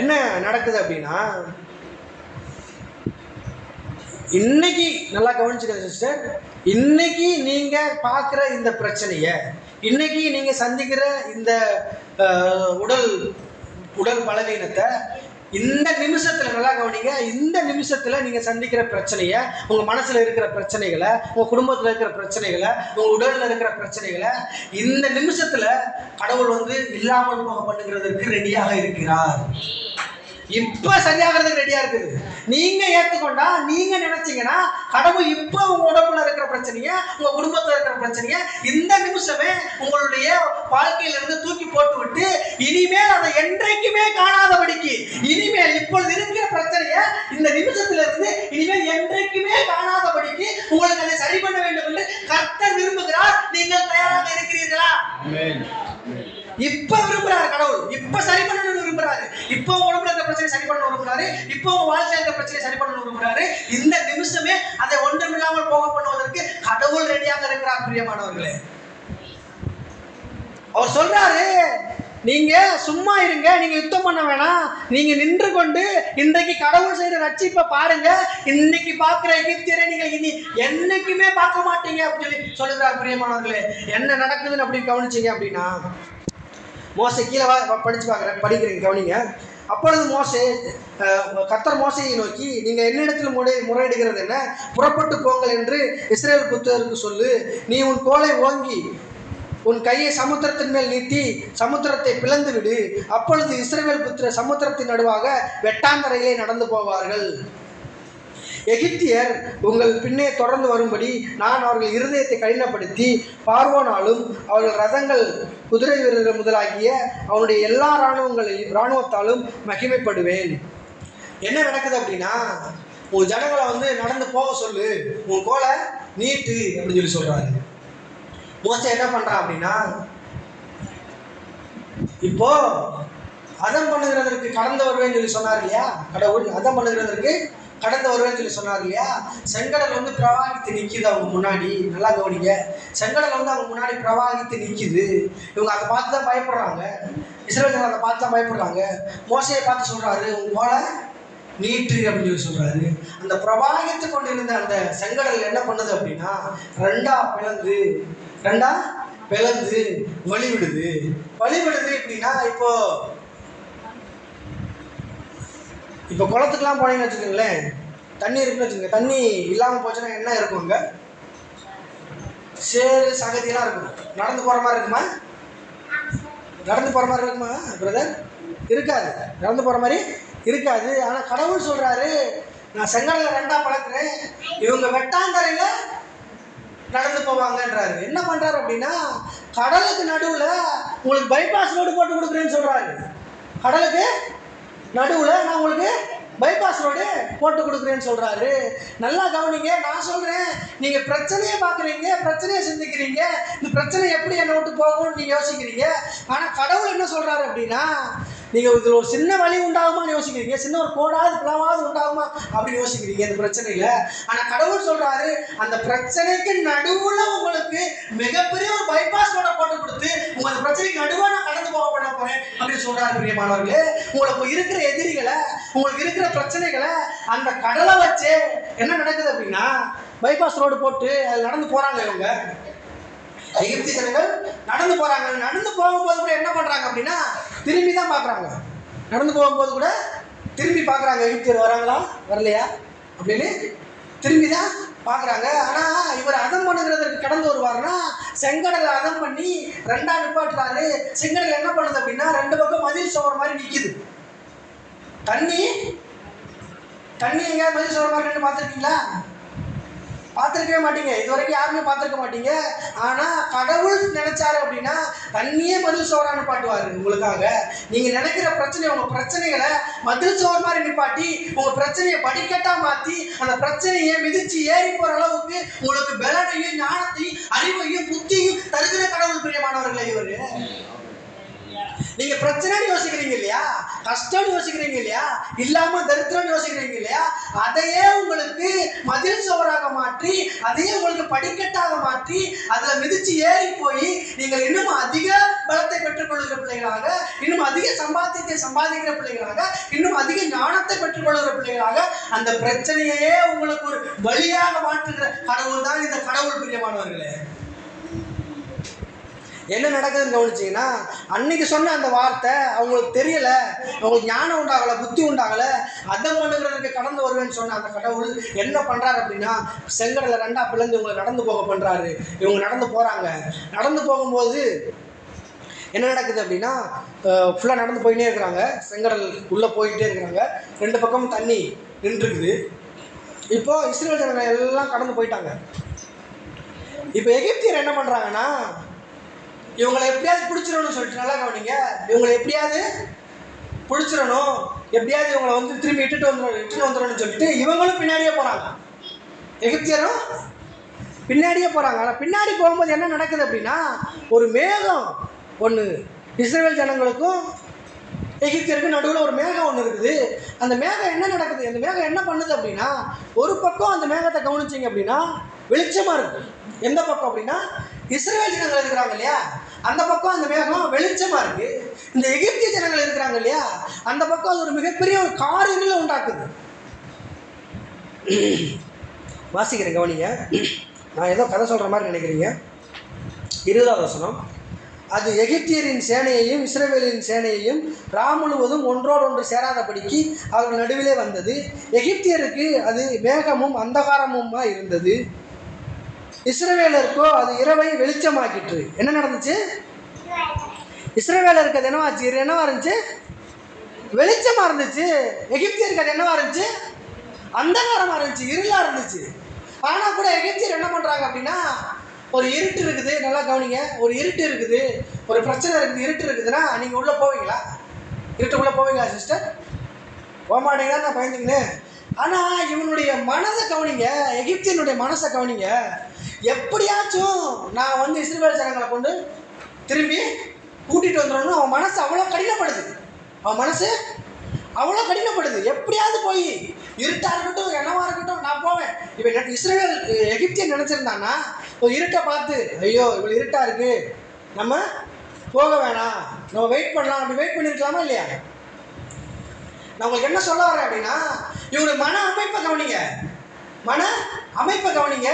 [SPEAKER 1] என்ன நடக்குது அப்படின்னா, இன்னைக்கு நல்லா கவனிச்சுக்கங்க சிஸ்டர், இன்னைக்கு நீங்க பார்க்குற இந்த பிரச்சனையை, இன்னைக்கு நீங்க சந்திக்கிற இந்த உடல் பலவீனத்தை, இந்த நிமிஷத்துல நல்லா கவனிங்க. இந்த நிமிஷத்துல நீங்க சந்திக்கிற பிரச்சனையை, உங்க மனசுல இருக்கிற பிரச்சனைகளை, உங்க குடும்பத்துல இருக்கிற பிரச்சனைகளை, உங்க உடல்ல இருக்கிற பிரச்சனைகளை இந்த நிமிஷத்துல கடவுள் வந்து இல்லாமல் போக பண்ணுகிறதுக்கு ரெடியாக இருக்கிறார். இப்ப சரியாகிறதுக்கு ரெடியா இருக்குது. நீங்க ஏற்றுக்கொண்டா, நீங்க நினைச்சீங்கன்னா கடவுள் இப்ப உங்க உடம்புல இருக்கிற பிரச்சனைய, உங்க குடும்பத்துல இருக்கிற பிரச்சனைய இந்த நிமிஷமே உங்களுடைய வாழ்க்கையில இருந்து தூக்கி போட்டு விட்டு, இனிமேல் அதை என்றைக்குமே காணாதபடிக்கு, இனிமேல் இப்பொழுது இருக்கிற பிரச்சனைய இந்த நிமிஷத்துல இருந்து இனிமேல் என்றைக்குமே காணாதபடிக்கு உங்களுக்கு அதை சரி பண்ண வேண்டும் என்று கர்த்தர் விரும்புகிறார். நீங்கள் தயாராக இருக்கிறீர்களா? இப்ப விரும்புறாரு கடவுள், இப்ப சரி பண்ணணும்னு விரும்புறாரு. இப்போ உடம்புல இருக்க பிரச்சனை சரி பண்ண விரும்புறாரு. இப்போ உங்க வாழ்க்கையில இருக்க பிரச்சனை சரி பண்ண விரும்புறாரு. இந்த நிமிஷமே அதை ஒன்றுமில்லாமல் போக பண்ணுவதற்கு கடவுள் ரெடியாக இருக்கிறார் பிரியமானவர்களே. அவர் சொல்றாரு, நீங்க சும்மா இருங்க, நீங்க யுத்தம் பண்ண வேணாம், நீங்க நின்று கொண்டு இன்றைக்கு கடவுள் செய்த ரட்சிப்பை பாருங்க. இன்னைக்கு பார்க்கிற எகிப்தியரை நீங்க இனி என்னைக்குமே பார்க்க மாட்டீங்க அப்படின்னு சொல்லுகிறார் பிரியமானவர்களே. என்ன நடக்குதுன்னு அப்படி கவனிச்சீங்க அப்படின்னா, மோசே கீழே படிக்கிறீங்க கவனிங்க. அப்பொழுது மோசே கர்த்தர் மோசையை நோக்கி, நீங்கள் என்னிடத்தில் முறையிடுகிறது என்ன? புறப்பட்டு போங்கள் என்று இஸ்ரவேல் புத்திரருக்கு சொல்லு. நீ உன் கோலை ஓங்கி உன் கையை சமுத்திரத்தின் மேல் நீட்டி சமுத்திரத்தை பிளந்து விடு. அப்பொழுது இஸ்ரவேல் புத்திரர் சமுத்திரத்தின் நடுவாக வெட்டாந்தரையிலே நடந்து போவார்கள். எகிப்தியர் உங்கள் பின்னே தொடர்ந்து வரும்படி நான் அவர்கள் இருதயத்தை கடினப்படுத்தி பார்வோனாலும் அவர்கள் ரதங்கள் குதிரை வீரர்கள் முதலாகிய அவனுடைய எல்லா இராணுவத்தாலும் மகிமைப்படுவேன். என்ன நடக்குது அப்படின்னா, உன் ஜனங்களை வந்து நடந்து போக சொல்லு, உன் கோலை நீட்டு அப்படின்னு சொல்லி சொல்றாரு. மோசே என்ன பண்றான் அப்படின்னா, இப்போ அதம் பண்ணுகிறதற்கு கடந்து வருவேன்னு சொல்லி சொன்னார் இல்லையா கடவுள், அதம் பண்ணுகிறதற்கு கடந்து வருவேன்னு சொல்லி சொன்னார் இல்லையா. செங்கடல் வந்து பிரவாகித்து நிற்கிது அவங்க முன்னாடி. நல்லா கவனிங்க, செங்கடல் வந்து அவங்க முன்னாடி பிரவாகித்து நிற்கிது. இவங்க அதை பார்த்து தான் பயப்படுறாங்க, இஸ்ரவேலர்கள் அதை பார்த்து தான் பயப்படுறாங்க. மோசையை பார்த்து சொல்றாரு, உங்க போல நீட்டு அப்படின்னு சொல்லி சொல்றாரு. அந்த பிரவாகித்து கொண்டிருந்த அந்த செங்கடல் என்ன பண்ணுது அப்படின்னா, ரெண்டா பிளந்து வழிவிடுது. அப்படின்னா, இப்போ குளத்துக்குலாம் போனீங்கன்னு வச்சுக்கோங்களேன், தண்ணி இருக்குன்னு வச்சுக்கோங்க. தண்ணி இல்லாமல் போச்சுன்னா என்ன இருக்கும்? அங்கே சேரு சகதியெல்லாம் இருக்கும். நடந்து போகிற மாதிரி இருக்குமா பிரதர்? இருக்காது. நடந்து போகிற மாதிரி இருக்காது. ஆனால் கடவுள் சொல்கிறாரு, நான் செங்கடலை ரெண்டா பழக்கிறேன், இவங்க வெட்டாந்தரையில் நடந்து போவாங்கன்றாரு. என்ன பண்ணுறாரு அப்படின்னா, கடலுக்கு நடுவில் உங்களுக்கு பைபாஸ் ரோடு போட்டு கொடுக்குறேன்னு சொல்கிறாரு. கடலுக்கு நடுவில் நான் உங்களுக்கு பைபாஸ் ரோடு போட்டு கொடுக்குறேன்னு சொல்கிறாரு. நல்லா கவனிங்க, நான் சொல்கிறேன், நீங்கள் பிரச்சனையை பார்க்குறீங்க, பிரச்சனையை சிந்திக்கிறீங்க, இந்த பிரச்சனை எப்படி என்னை விட்டு போகும்னு நீங்கள் யோசிக்கிறீங்க. ஆனால் கடவுள் என்ன சொல்கிறாரு அப்படின்னா, நீங்கள் இதில் ஒரு சின்ன வழி உண்டாகுமான்னு யோசிக்கிறீங்க, சின்ன ஒரு கோடாவது பிளவாவது உண்டாகுமா அப்படின்னு யோசிக்கிறீங்க இந்த பிரச்சனையில். ஆனால் கடவுள் சொல்கிறாரு, அந்த பிரச்சனைக்கு நடுவில் உங்களுக்கு மிகப்பெரிய ஒரு பைபாஸ் ரோட போட்டு கொடுத்து உங்கள் அந்த பிரச்சனைக்கு நடுவாக நான் கடந்து போக பண்ண போகிறேன் அப்படின்னு சொல்கிறாரு. பிரியமானவர்களே, உங்களுக்கு இருக்கிற எதிரிகளை, உங்களுக்கு இருக்கிற பிரச்சனைகளை அந்த கடலை வச்சு என்ன நடக்குது அப்படின்னா, பைபாஸ் ரோடு போட்டு அது நடந்து போகிறாங்க. இவங்க எகிப்திய ஜனங்கள் நடந்து போறாங்க. நடந்து போகும்போது கூட என்ன பண்றாங்க அப்படின்னா, திரும்பி தான் பார்க்குறாங்க. நடந்து போகும்போது கூட திரும்பி பார்க்குறாங்க, எகிப்தியர் வராங்களா வரலையா அப்படின்னு திரும்பி தான் பார்க்குறாங்க. ஆனால் இவர் அதம் பண்ணுகிறதுக்கு கடந்து வருவார்னா, செங்கடலை அதம் பண்ணி ரெண்டா நிப்பாட்டுறாரு. செங்கடல் என்ன பண்ணுது அப்படின்னா, ரெண்டு பக்கம் மதில் சோறு மாதிரி நிற்கிது. தண்ணி எங்கேயாவது மதில் சோறு மாதிரி நின்று பார்த்துருக்கீங்களா? பார்த்துருக்கவே மாட்டீங்க, இது வரைக்கும் யாருமே பார்த்துருக்க மாட்டீங்க. ஆனால் கடவுள் நினைச்சாரு அப்படின்னா தண்ணியே மதில் சோறான்னு பாட்டுவார் உங்களுக்காக. நீங்கள் நினைக்கிற பிரச்சனை, உங்கள் பிரச்சனைகளை மதில் சோறு மாதிரி நிப்பாட்டி உங்கள் பிரச்சனையை படிக்கட்டாக மாற்றி அந்த பிரச்சனையை மிதித்து ஏறி போகிற அளவுக்கு உங்களுக்கு பலனையும் ஞானத்தையும் அறிவையும் புத்தியும் தருகிற கடவுள். பிரியமானவர்களே, இவர் நீங்க பிரச்சனைன்னு யோசிக்கிறீங்க இல்லையா, கஷ்டம்னு யோசிக்கிறீங்க இல்லையா, இல்லாம தரித்திரம்னு யோசிக்கிறீங்க இல்லையா, அதையே உங்களுக்கு மதில் சுவராக மாற்றி, அதையே உங்களுக்கு படிக்கட்டாக மாற்றி அதுல மிதிச்சு ஏறி போய் நீங்கள் இன்னும் அதிக பலத்தை பெற்றுக்கொள்கிற பிள்ளைகளாக, இன்னும் அதிக சம்பாத்தியத்தை சம்பாதிக்கிற பிள்ளைகளாக, இன்னும் அதிக ஞானத்தை பெற்றுக்கொள்கிற பிள்ளைகளாக அந்த பிரச்சனையே உங்களுக்கு ஒரு வழியாக மாற்றுகிற கடவுள் தான் இந்த கடவுள். பிரியமானவர்களே, என்ன நடக்குதுன்னு கவனிச்சிங்கன்னா, அன்னைக்கு சொன்ன அந்த வார்த்தை அவங்களுக்கு தெரியலை, அவங்களுக்கு ஞானம் உண்டாகலை, புத்தி உண்டாகலை. அதம் பண்ணுகிறதுக்கு கடந்து வருவேன்னு சொன்ன அந்த கடவுள் என்ன பண்ணுறாரு அப்படின்னா, செங்கடலை ரெண்டா பிளந்து இவங்களை நடந்து போக பண்ணுறாரு. இவங்க நடந்து போகிறாங்க. நடந்து போகும்போது என்ன நடக்குது அப்படின்னா, ஃபுல்லாக நடந்து போயிட்டே இருக்கிறாங்க. செங்கடல் உள்ளே போயிட்டே இருக்கிறாங்க. ரெண்டு பக்கமும் தண்ணி நின்றுருக்குது. இப்போது இஸ்ரேல் ஜனங்கள் எல்லாம் கடந்து போயிட்டாங்க. இப்போ எகிப்தியர் என்ன பண்ணுறாங்கன்னா, இவங்களை எப்படியாவது பிடிச்சிடணும்னு சொல்லிட்டு, நல்லா கவனிங்க, இவங்களை எப்படியாவது பிடிச்சிடணும், எப்படியாவது இவங்களை வந்து திரும்பி இட்டுட்டு வந்துடணும்னு சொல்லிட்டு இவங்களும் பின்னாடியே போகிறாங்க. எகிப்தியரும் பின்னாடியே போகிறாங்க. ஆனால் பின்னாடி போகும்போது என்ன நடக்குது அப்படின்னா, ஒரு மேகம் ஒன்று இஸ்ரேல் ஜனங்களுக்கும் எகிப்தியருக்கும் நடுவில் ஒரு மேகம் ஒன்று இருக்குது. அந்த மேகம் என்ன நடக்குது, அந்த மேகம் என்ன பண்ணுது அப்படின்னா, ஒரு பக்கம் அந்த மேகத்தை கவனிச்சிங்க அப்படின்னா வெளிச்சமாக இருக்குது. எந்த பக்கம் அப்படின்னா, இஸ்ரேல் ஜனங்கள் இருக்கிறாங்க இல்லையா, அந்த பக்கம் அந்த மேகம் வெளிச்சமாக இருக்குது. இந்த எகிப்திய ஜனங்கள் இருக்கிறாங்க இல்லையா, அந்த பக்கம் அது ஒரு மிகப்பெரிய ஒரு காரிருளை உண்டாக்குது. வாசிக்கிறேன், கவனிங்க. நான் ஏதோ கதை சொல்கிற மாதிரி நினைக்கிறீங்க. 20வது வசனம், அது எகிப்தியரின் சேனையையும் இஸ்ரவேலின் சேனையையும் முழுவதும் ஒன்றோடு ஒன்று சேராதபடிக்கு அவர்கள் நடுவிலே வந்தது. எகிப்தியருக்கு அது மேகமும் அந்தகாரமுமா இருந்தது, இஸ்ரவேலருக்கோ அது இரவை வெளிச்சமாக்கிற்று. என்ன நடந்துச்சு? இஸ்ரவேலருக்கு அது என்னவாச்சு? என்னவா இருந்துச்சு? வெளிச்சமாக இருந்துச்சு. எகிப்தியருக்கு அது என்னவா இருந்துச்சு? அந்தகாரமாக இருந்துச்சு, இருளாக இருந்துச்சு. ஆனால் கூட எகிப்தியர் என்ன பண்ணுறாங்க அப்படின்னா, ஒரு இருட்டு இருக்குது, நல்லா கவனிங்க, ஒரு இருட்டு இருக்குது, ஒரு பிரச்சனை இருக்குது, இருட்டு இருக்குதுன்னா நீங்கள் உள்ளே போவீங்களா? இருட்டுக்குள்ளே போவீங்களா சிஸ்டர்? போக மாட்டீங்களா? நான் பயந்துங்கன்னு. ஆனால் இவனுடைய மனதை கவனிங்க, எகிப்தியனுடைய மனசை கவனிங்க. எப்படியாச்சும் நான் வந்து இஸ்ரவேல் ஜனங்களை கொண்டு திரும்பி கூட்டிகிட்டு வந்துடணும். அவன் மனசு அவ்வளோ கடினப்படுது, அவன் மனசு அவ்வளோ கடினப்படுது. எப்படியாவது போய் இருட்டாக இருக்கட்டும் என்னவா இருக்கட்டும் நான் போவேன். இப்போ இஸ்ரவேல் எகிப்தியன் நினச்சிருந்தான்னா ஒரு இருட்டை பார்த்து, ஐயோ இவ்வளோ இருட்டாக இருக்குது, நம்ம போக வேணாம், நம்ம வெயிட் பண்ணலாம், அப்படி வெயிட் பண்ணியிருக்கலாமா இல்லையா? நான் உங்களுக்கு என்ன சொல்ல வரேன் அப்படின்னா, இவங்க மன அமைப்பை கவனிங்க, மன அமைப்பை கவனிங்க.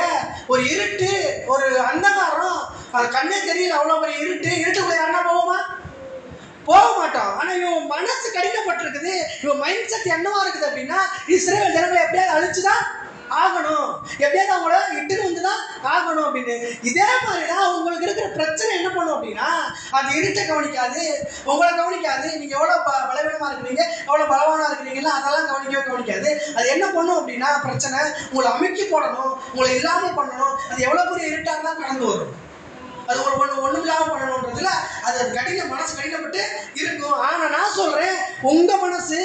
[SPEAKER 1] ஒரு இருட்டு, ஒரு அந்தகாரம், அது கண்ணே தெரியல, அவ்வளோ பெரிய இருட்டு, இருட்டுக்குள்ள யாருன்னா போவோமா? போக மாட்டோம். ஆனால் இவன் மனசு கடினப்பட்டிருக்குது, இவன் மைண்ட் செட் என்னவா இருக்குது அப்படின்னா, இஸ்ரவேல் ஜனங்களை எப்படியாவது அழிச்சுதான் ஆகணும், எப்படியாவது அவங்கள இட்டுன்னு வந்து தான் ஆகணும் அப்படின்னு. இதே மாதிரி தான் உங்களுக்கு இருக்கிற பிரச்சனை என்ன பண்ணும் அப்படின்னா, அது இருட்டை கவனிக்காது, உங்களை கவனிக்காது, நீங்கள் எவ்வளோ பலவீனமாக இருக்கிறீங்க, எவ்வளோ பலவானாக இருக்கிறீங்களா, அதெல்லாம் கவனிக்காது. அது என்ன பண்ணும் அப்படின்னா, பிரச்சனை உங்களை அமைக்கி போடணும், உங்களை இல்லாமல் பண்ணணும். அது எவ்வளோ பெரிய இருட்டாக தான் கடந்து வரும். அது ஒரு ஒன்றும் இல்லாமல் பண்ணணுன்றதுல அது மனசு கடினப்பட்டு இருக்கும். ஆனால் நான் சொல்கிறேன், உங்கள் மனசு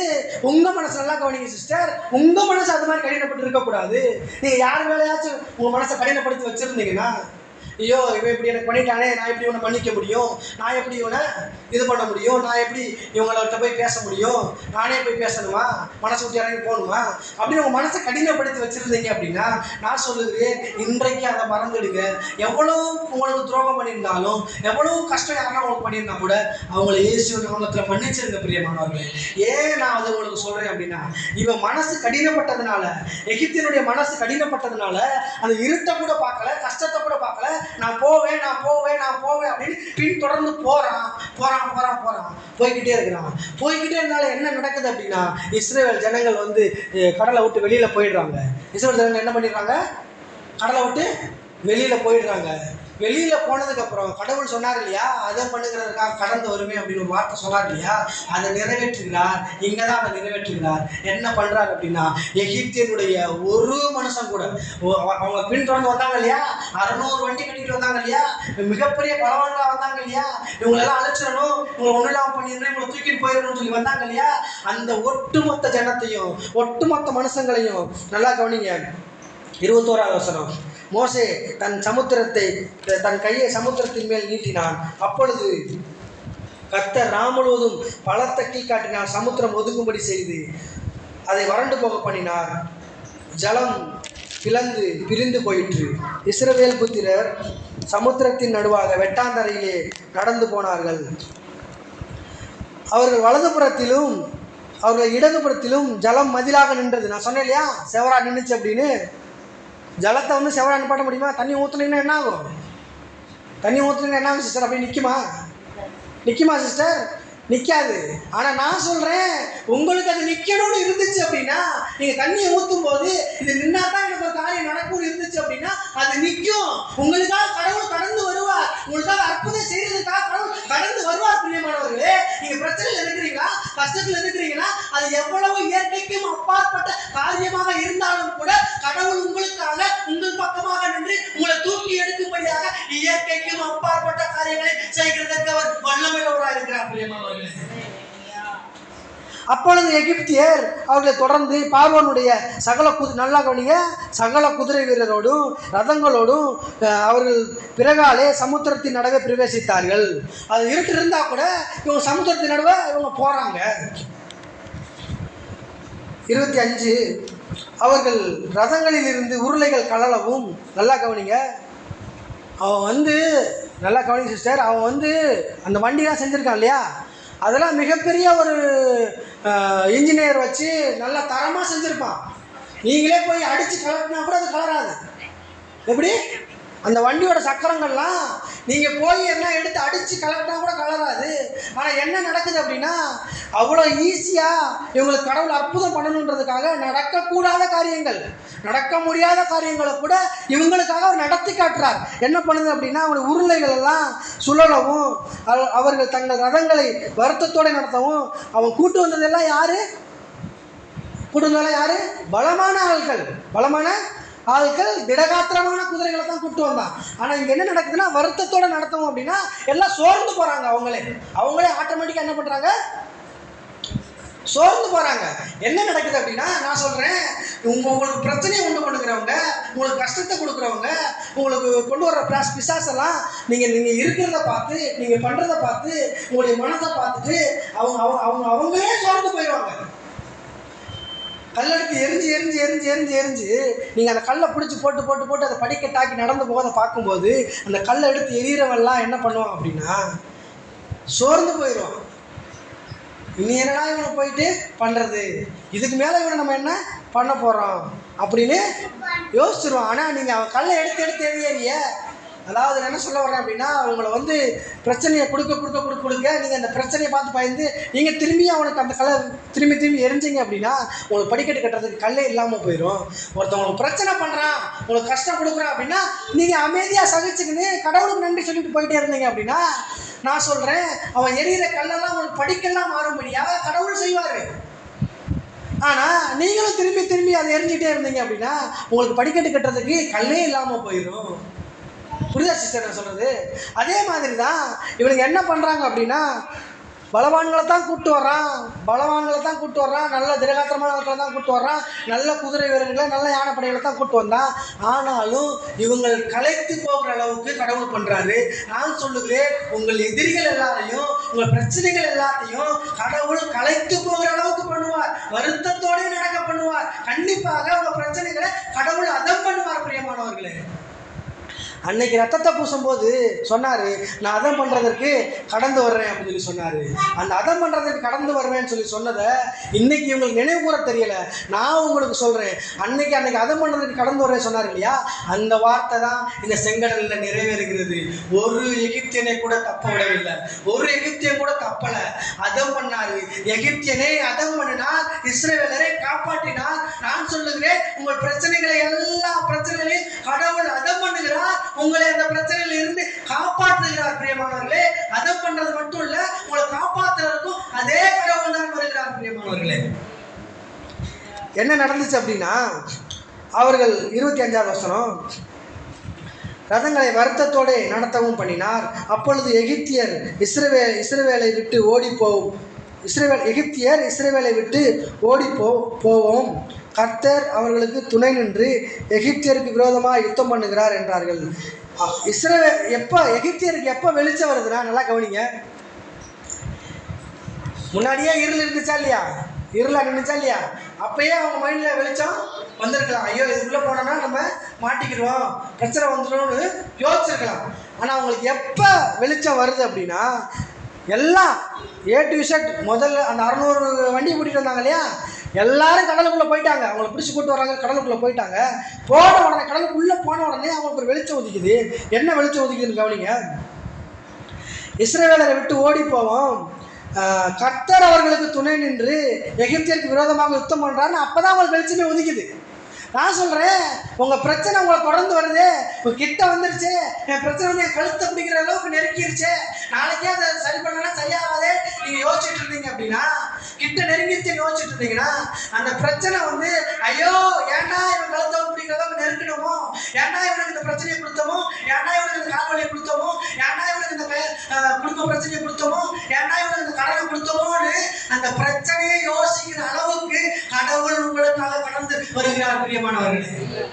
[SPEAKER 1] உங்கள் மனசு நல்லா கவனிங்க சிஸ்டர், உங்கள் மனசு அது மாதிரி கடினப்பட்டு இருக்கக்கூடாது. நீங்கள் யார் வேலையாச்சும் உங்கள் மனசை கடினப்படுத்தி வச்சுருந்தீங்கன்னா, ஐயோ இவன் இப்படி எனக்கு பண்ணிட்டானே, நான் எப்படி இவனை மன்னிக்க முடியும், நான் எப்படி இவனை இது பண்ண முடியும், நான் எப்படி இவங்கள்ட்ட போய் பேச முடியும், நானே போய் பேசணுமா, மனசை விட்டு இறங்கி போகணுமா அப்படின்னு உங்கள் மனசை கடினப்படுத்தி வச்சுருந்தீங்க அப்படின்னா, நான் சொல்லுகிறேன், இன்றைக்கு அதை மறந்துடுங்க. எவ்வளோ உங்களுக்கு துரோகம் பண்ணியிருந்தாலும், எவ்வளோ கஷ்டம் யாரெல்லாம் உங்களுக்கு பண்ணியிருந்தா கூட அவங்கள இயேசு நாமத்தில் மன்னிச்சிருங்க பிரியமானவர்களே. ஏன் நான் அதை உங்களுக்கு சொல்கிறேன் அப்படின்னா, இவன் மனசு கடினப்பட்டதுனால, எகிப்தியனுடைய மனசு கடினப்பட்டதுனால அந்த இருட்டை கூட பார்க்கல, கஷ்டத்தை கூட பார்க்கல, நான் போவேன் அப்படின்னு பின் தொடர்ந்து போறான். போய்கிட்டே இருக்கிறான். போய்கிட்டே இருந்தால என்ன நடக்குது அப்படின்னா, இஸ்ரவேல் ஜனங்கள் வந்து கடலை விட்டு வெளியில போயிடுறாங்க. இஸ்ரவேல் ஜனங்கள் என்ன பண்ணிடுறாங்க, கடலை விட்டு வெளியில போயிடுறாங்க. வெளியில போனதுக்கு அப்புறம் கடவுள் சொன்னார் இல்லையா, அதை பண்ணுகிறதுக்காக கடந்து வருமே அப்படின்னு ஒரு வார்த்தை சொன்னார் இல்லையா, அதை நிறைவேற்றுகிறார். இங்கதான் அதை நிறைவேற்றுகிறார். என்ன பண்றாரு அப்படின்னா, எகிப்தியனுடைய ஒரு மனுஷன் கூட, அவங்க பின்தொடர்ந்து வந்தாங்க இல்லையா, 600 வண்டி கட்டிட்டு வந்தாங்க இல்லையா, மிகப்பெரிய பலவான்களா வந்தாங்க இல்லையா, இவங்களெல்லாம் அழைச்சிடணும், இவங்களை ஒண்ணு இல்லாம பண்ணிடணும், இவங்களை தூக்கிட்டு போயிடணும்னு சொல்லி வந்தாங்க இல்லையா, அந்த ஒட்டுமொத்த ஜனத்தையும் ஒட்டுமொத்த மனுஷங்களையும் நல்லா கவனிங்க. 21வது வசனம். மோசே தன் கையை சமுத்திரத்தின் மேல் நீட்டினான். அப்பொழுது கர்த்தர் முழுவதும் பலத்த கீழ்காட்டினார். சமுத்திரம் ஒதுங்கும்படி செய்து அதை வறண்டு போக பண்ணினார். ஜலம் பிளந்து பிரிந்து போயிற்று. இஸ்ரவேல் புத்திரர் சமுத்திரத்தின் நடுவாக வெட்டாந்தரையிலே நடந்து போனார்கள். அவர்கள் வலதுபுறத்திலும் அவர்கள் இடதுபுறத்திலும் ஜலம் மதிலாக நின்றது. நான் சொன்னேன் இல்லையா, செவரா நின்றுச்சு அப்படின்னு. ஜலத்தை வந்து செவரா நிப்பாட்ட முடியுமா? தண்ணி ஊற்றுனீங்கன்னா என்ன ஆகும்? தண்ணி ஊற்றுனீங்கன்னா என்ன ஆகும் சிஸ்டர்? அப்படி நிற்குமா சிஸ்டர்? நிற்காது. ஆனால் நான் சொல்கிறேன், உங்களுக்கு அது நிற்கணும்னு இருந்துச்சு அப்படின்னா, நீங்கள் தண்ணியை ஊற்றும் போது இது நின்னா தான் எனக்கு ஒரு காரியம் நடக்கும்னு இருந்துச்சு அப்படின்னா அது நிற்கும். உங்களுக்காக கடவுள் கடந்து வருவார். உங்களுக்காக அற்புதம் செய்யறதுக்காக கடவுள் கடந்து வருவார். பிரியமானவர்களே, நீங்கள் பிரச்சனையில் இருக்கிறீங்களா, கஷ்டத்தில் இருக்கிறீங்கன்னா, அது எவ்வளவு இயற்கைக்கும் அப்பாற்பட்ட காரியமாக இருந்தாலும் கூட கடவுள் உங்களுக்காக உங்கள் பக்கமாக நின்று உங்களை தூக்கி எடுக்கும்படியாக இயற்கைக்கும் அப்பாற்பட்ட காரியங்களை செய்கிறதற்கு அவர் வல்லமையுள்ளவராக இருக்கிறார். பிரியமானவர்களே, அப்பொழுது எகிப்தியர் அவர்களை தொடர்ந்து பார்வோனுடைய சகல குதிரை வீரரோடும் ரதங்களோடும் அவர்கள் பிறகாலே சமுத்திரத்தின் நடுவே பிரவேசித்தார்கள். அது இருட்டு இருந்தா கூட இவங்க சமுத்திரத்தின் நடுவே இவங்க போறாங்க. 25 அவர்கள் ரதங்களில் இருந்து உருளைகள் கலலவும். நல்லா கவனிங்க, அவன் வந்து நல்லா கவனிங்க சிஸ்டர், அவன் வந்து அந்த வண்டிலாம் செஞ்சுருக்கான் இல்லையா, அதெல்லாம் மிகப்பெரிய ஒரு இன்ஜினியர் வச்சு நல்லா தரமாக செஞ்சுருப்பான். நீங்களே போய் அடித்து கலட்டினா கூட அது கலராது. எப்படி? அந்த வண்டியோட சக்கரங்கள்லாம் நீங்கள் போய் எல்லாம் எடுத்து அடித்து கலட்டினா கூட கலராது. ஆனால் என்ன நடக்குது அப்படின்னா, அவ்வளோ ஈஸியாக இவங்களுக்கு கடவுள் அற்புதம் பண்ணணுன்றதுக்காக நடக்கக்கூடாத காரியங்கள், நடக்க முடியாத காரியங்களை கூட இவங்களுக்காக அவர் நடத்தி காட்டுறார். என்ன பண்ணுது அப்படின்னா, அவங்களுக்கு உருளைகள் எல்லாம் சுழலவும், அவர்கள் தங்கள் ரதங்களை வருத்தத்தோடு நடத்தவும். அவன் கூட்டு வந்ததெல்லாம் யாரு? பலமான ஆட்கள், திடகாத்திரமான குதிரைகளை தான் கூப்பிட்டு வந்தான். ஆனால் இங்கே என்ன நடக்குதுன்னா, வருத்தத்தோடு நடத்தவும் அப்படின்னா எல்லாம் சோர்ந்து போகிறாங்க. அவங்களே ஆட்டோமேட்டிக்காக என்ன பண்ணுறாங்க? சோர்ந்து போகிறாங்க. என்ன நடக்குது அப்படின்னா, நான் சொல்கிறேன், உங்களுக்கு பிரச்சனையை உண்டு பண்ணுகிறவங்க, உங்களுக்கு கஷ்டத்தை கொடுக்குறவங்க, உங்களுக்கு கொண்டு வர்ற பிசாசெல்லாம் நீங்கள் இருக்கிறத பார்த்து, நீங்கள் பண்ணுறதை பார்த்து, உங்களுடைய மனதை பார்த்துட்டு அவங்களே சோர்ந்து போயிடுவாங்க. கல்லெடுத்து எரிஞ்சு நீங்கள் அந்த கல்லை பிடிச்சி போட்டு அதை படிக்கட்டாக்கி நடந்து போகிறத பார்க்கும்போது, அந்த கல்லை எடுத்து எரியறவெல்லாம் என்ன பண்ணுவான் அப்படின்னா சோர்ந்து போயிடுவான். இனி என்னடா இவனை போயிட்டு பண்ணுறது, இதுக்கு மேலே இவனை நம்ம என்ன பண்ண போகிறோம் அப்படின்னு யோசிச்சிருவான். ஆனால் நீங்கள் அவன் கல்லை எடுத்து எரிய, அதாவது என்ன சொல்ல வரேன் அப்படின்னா, அவங்கள வந்து பிரச்சனையை கொடுக்க நீங்கள் அந்த பிரச்சனையை பார்த்து பயந்து நீங்கள் திரும்பி அவனுக்கு அந்த கல்லை திரும்பி எரிஞ்சிங்க அப்படின்னா உங்களுக்கு படிக்கட்டு கட்டுறதுக்கு கல்லே இல்லாமல் போயிடும். ஒருத்தவங்களுக்கு பிரச்சனை பண்ணுறான், உங்களுக்கு கஷ்டம் கொடுக்குறான் அப்படின்னா நீங்கள் அமைதியாக சகிச்சுக்கின்னு கடவுளுக்கு நன்றி சொல்லிட்டு போயிட்டே இருந்தீங்க அப்படின்னா, நான் சொல்கிறேன், அவன் எரியிற கல்லெல்லாம் உங்களுக்கு படிக்கெல்லாம் மாறும்படியாக கடவுள் செய்வார். ஆனால் நீங்களும் திரும்பி அதை எரிஞ்சிட்டே இருந்தீங்க அப்படின்னா உங்களுக்கு படிக்கட்டு கட்டுறதுக்கு கல்லே இல்லாமல் போயிடும். புரியுதா சிஸ்டர் நான் சொல்கிறது? அதே மாதிரி தான் இவனுங்க என்ன பண்ணுறாங்க அப்படின்னா, பலவான்களை தான் கூப்பிட்டு வர்றான், நல்ல திரகாத்திரமான ஆட்களை தான் கூப்பிட்டு வர்றான், நல்ல குதிரை வீரர்களை, நல்ல யானைப்படைகளை தான் கூப்பிட்டு வந்தான். ஆனாலும் இவங்கள் கலைத்து போகிற அளவுக்கு கடவுள் பண்ணுறாரு. நான் சொல்லுகிறேன், உங்கள் எதிரிகள் எல்லாரையும், உங்கள் பிரச்சனைகள் எல்லாத்தையும் கடவுள் கலைத்து போகிற அளவுக்கு பண்ணுவார். வருத்தத்தோடு நடக்க பண்ணுவார். கண்டிப்பாக உங்கள் பிரச்சனைகளை கடவுள் அதம் பண்ணுவார். பிரியமானவர்களே, அன்னைக்கு ரத்தத்தை பூசும்போது சொன்னார், நான் அதம் பண்ணுறதற்கு கடந்து வர்றேன் அப்படின்னு சொல்லி சொன்னார். அந்த அதம் பண்ணுறதுக்கு கடந்து வருவேன்னு சொல்லி சொன்னதை இன்னைக்கு இவங்களுக்கு நினைவு கூற தெரியலை. நான் உங்களுக்கு சொல்கிறேன், அன்னைக்கு அதம் பண்ணுறதுக்கு கடந்து வர்றேன் சொன்னார் இல்லையா, அந்த வார்த்தை தான் இந்த செங்கடலில் நிறைவேறுகிறது. ஒரு எகிப்தியனை கூட தப்ப விடவில்லை, ஒரு எகிப்தியன் கூட தப்பலை. அதம் பண்ணார். எகிப்தியனை அதம் பண்ணினார், இஸ்ரவேலரை காப்பாற்றினார். நான் சொல்லுகிறேன், உங்கள் பிரச்சனைகளை, எல்லா பிரச்சனைகளையும் கடவுள் அதம் பண்ணுகிறார். உங்களை அந்த பிரச்சனையில இருந்து காப்பாற்றுகிறார். பிரியமானவர்களே, அதை பண்றது மட்டும் இல்ல, உங்களை காப்பாற்றுறதுக்கும் அதே கடவுள் தான் வருகிறார். பிரியமானவர்களே, என்ன நடந்துச்சு அப்படின்னா, அவர்கள் 25வது வசனம், ரதங்களை வருத்தத்தோடு நடத்தவும் பண்ணினார். அப்பொழுது எகிப்தியர் இஸ்ரவேலை விட்டு ஓடி போவோம், கர்த்தர் அவர்களுக்கு துணை நின்று எகிப்தியருக்கு விரோதமாக யுத்தம் பண்ணுகிறார் என்றார்கள். எகிப்தியருக்கு எப்போ வெளிச்சம் வருதுன்னா, நல்லா கவனிங்க. முன்னாடியே இருள் இருந்துச்சா இல்லையா, இருளா நின்றுச்சா இல்லையா, அப்பயே அவங்க மைண்டில் வெளிச்சம் வந்திருக்கலாம். ஐயோ, இதுக்குள்ளே போனோம்னா நம்ம மாட்டிக்கிடுவோம், பிரச்சனை வந்துடும்னு யோசிச்சிருக்கலாம். ஆனால் அவங்களுக்கு எப்போ வெளிச்சம் வருது அப்படின்னா, எல்லாம் A to Z, முதல்ல அந்த 600 வண்டியை கூட்டிகிட்டு வந்தாங்க இல்லையா, எல்லாரும் கடலுக்குள்ளே போயிட்டாங்க. அவங்கள பிடிச்சி கூட்டு வராங்க, கடலுக்குள்ளே போயிட்டாங்க. போன உடனே, கடலுக்குள்ளே போன உடனே அவங்களுக்கு ஒரு வெளிச்சம் ஒதுக்குது. என்ன வெளிச்சம் ஒதுக்குதுன்னு கவனிங்க. இஸ்ரவேலரை விட்டு ஓடி போவோம், கர்த்தர் அவர்களுக்கு துணை நின்று எகிப்தியருக்கு விரோதமாக யுத்தம் பண்ணுறான்னு அப்போதான் அவங்களுக்கு வெளிச்சமே ஒதுக்குது. நான் சொல்கிறேன், உங்கள் பிரச்சனை உங்களை தொடர்ந்து வருது, உங்கள் கிட்ட வந்துருச்சு, என் பிரச்சனை வந்து என் கழுத்தை பிடிக்கிற அளவுக்கு நெருக்கிருச்சு, நாளைக்கே அதை சரி பண்ணலாம் சரியாகாதே நீங்கள் யோசிச்சுட்டு இருந்தீங்க அப்படின்னா, கிட்ட நெருங்கிருச்சுன்னு யோசிச்சுட்டு இருந்தீங்கன்னா, அந்த பிரச்சனை வந்து ஐயோ ஏன்டா இவன் கழுத்தை பிடிக்கிற அளவுக்கு நெருக்கணுமோ, ஏன்டா இவனுக்கு இந்த பிரச்சனையை கொடுத்தோமோ, ஏன்டா இவனுக்கு இந்த கால்வழியை கொடுத்தோமோ, ஏன்டா இவனுக்கு இந்த குடும்ப பிரச்சனையை கொடுத்தோமோ, ஏன்டா இவனுக்கு இந்த கடனை கொடுத்தோமோன்னு அந்த பிரச்சனையை யோசிக்கிற அளவுக்கு கடவுள் உங்களுக்காக கடந்து வருகிறார். பிரியமானவர்களே,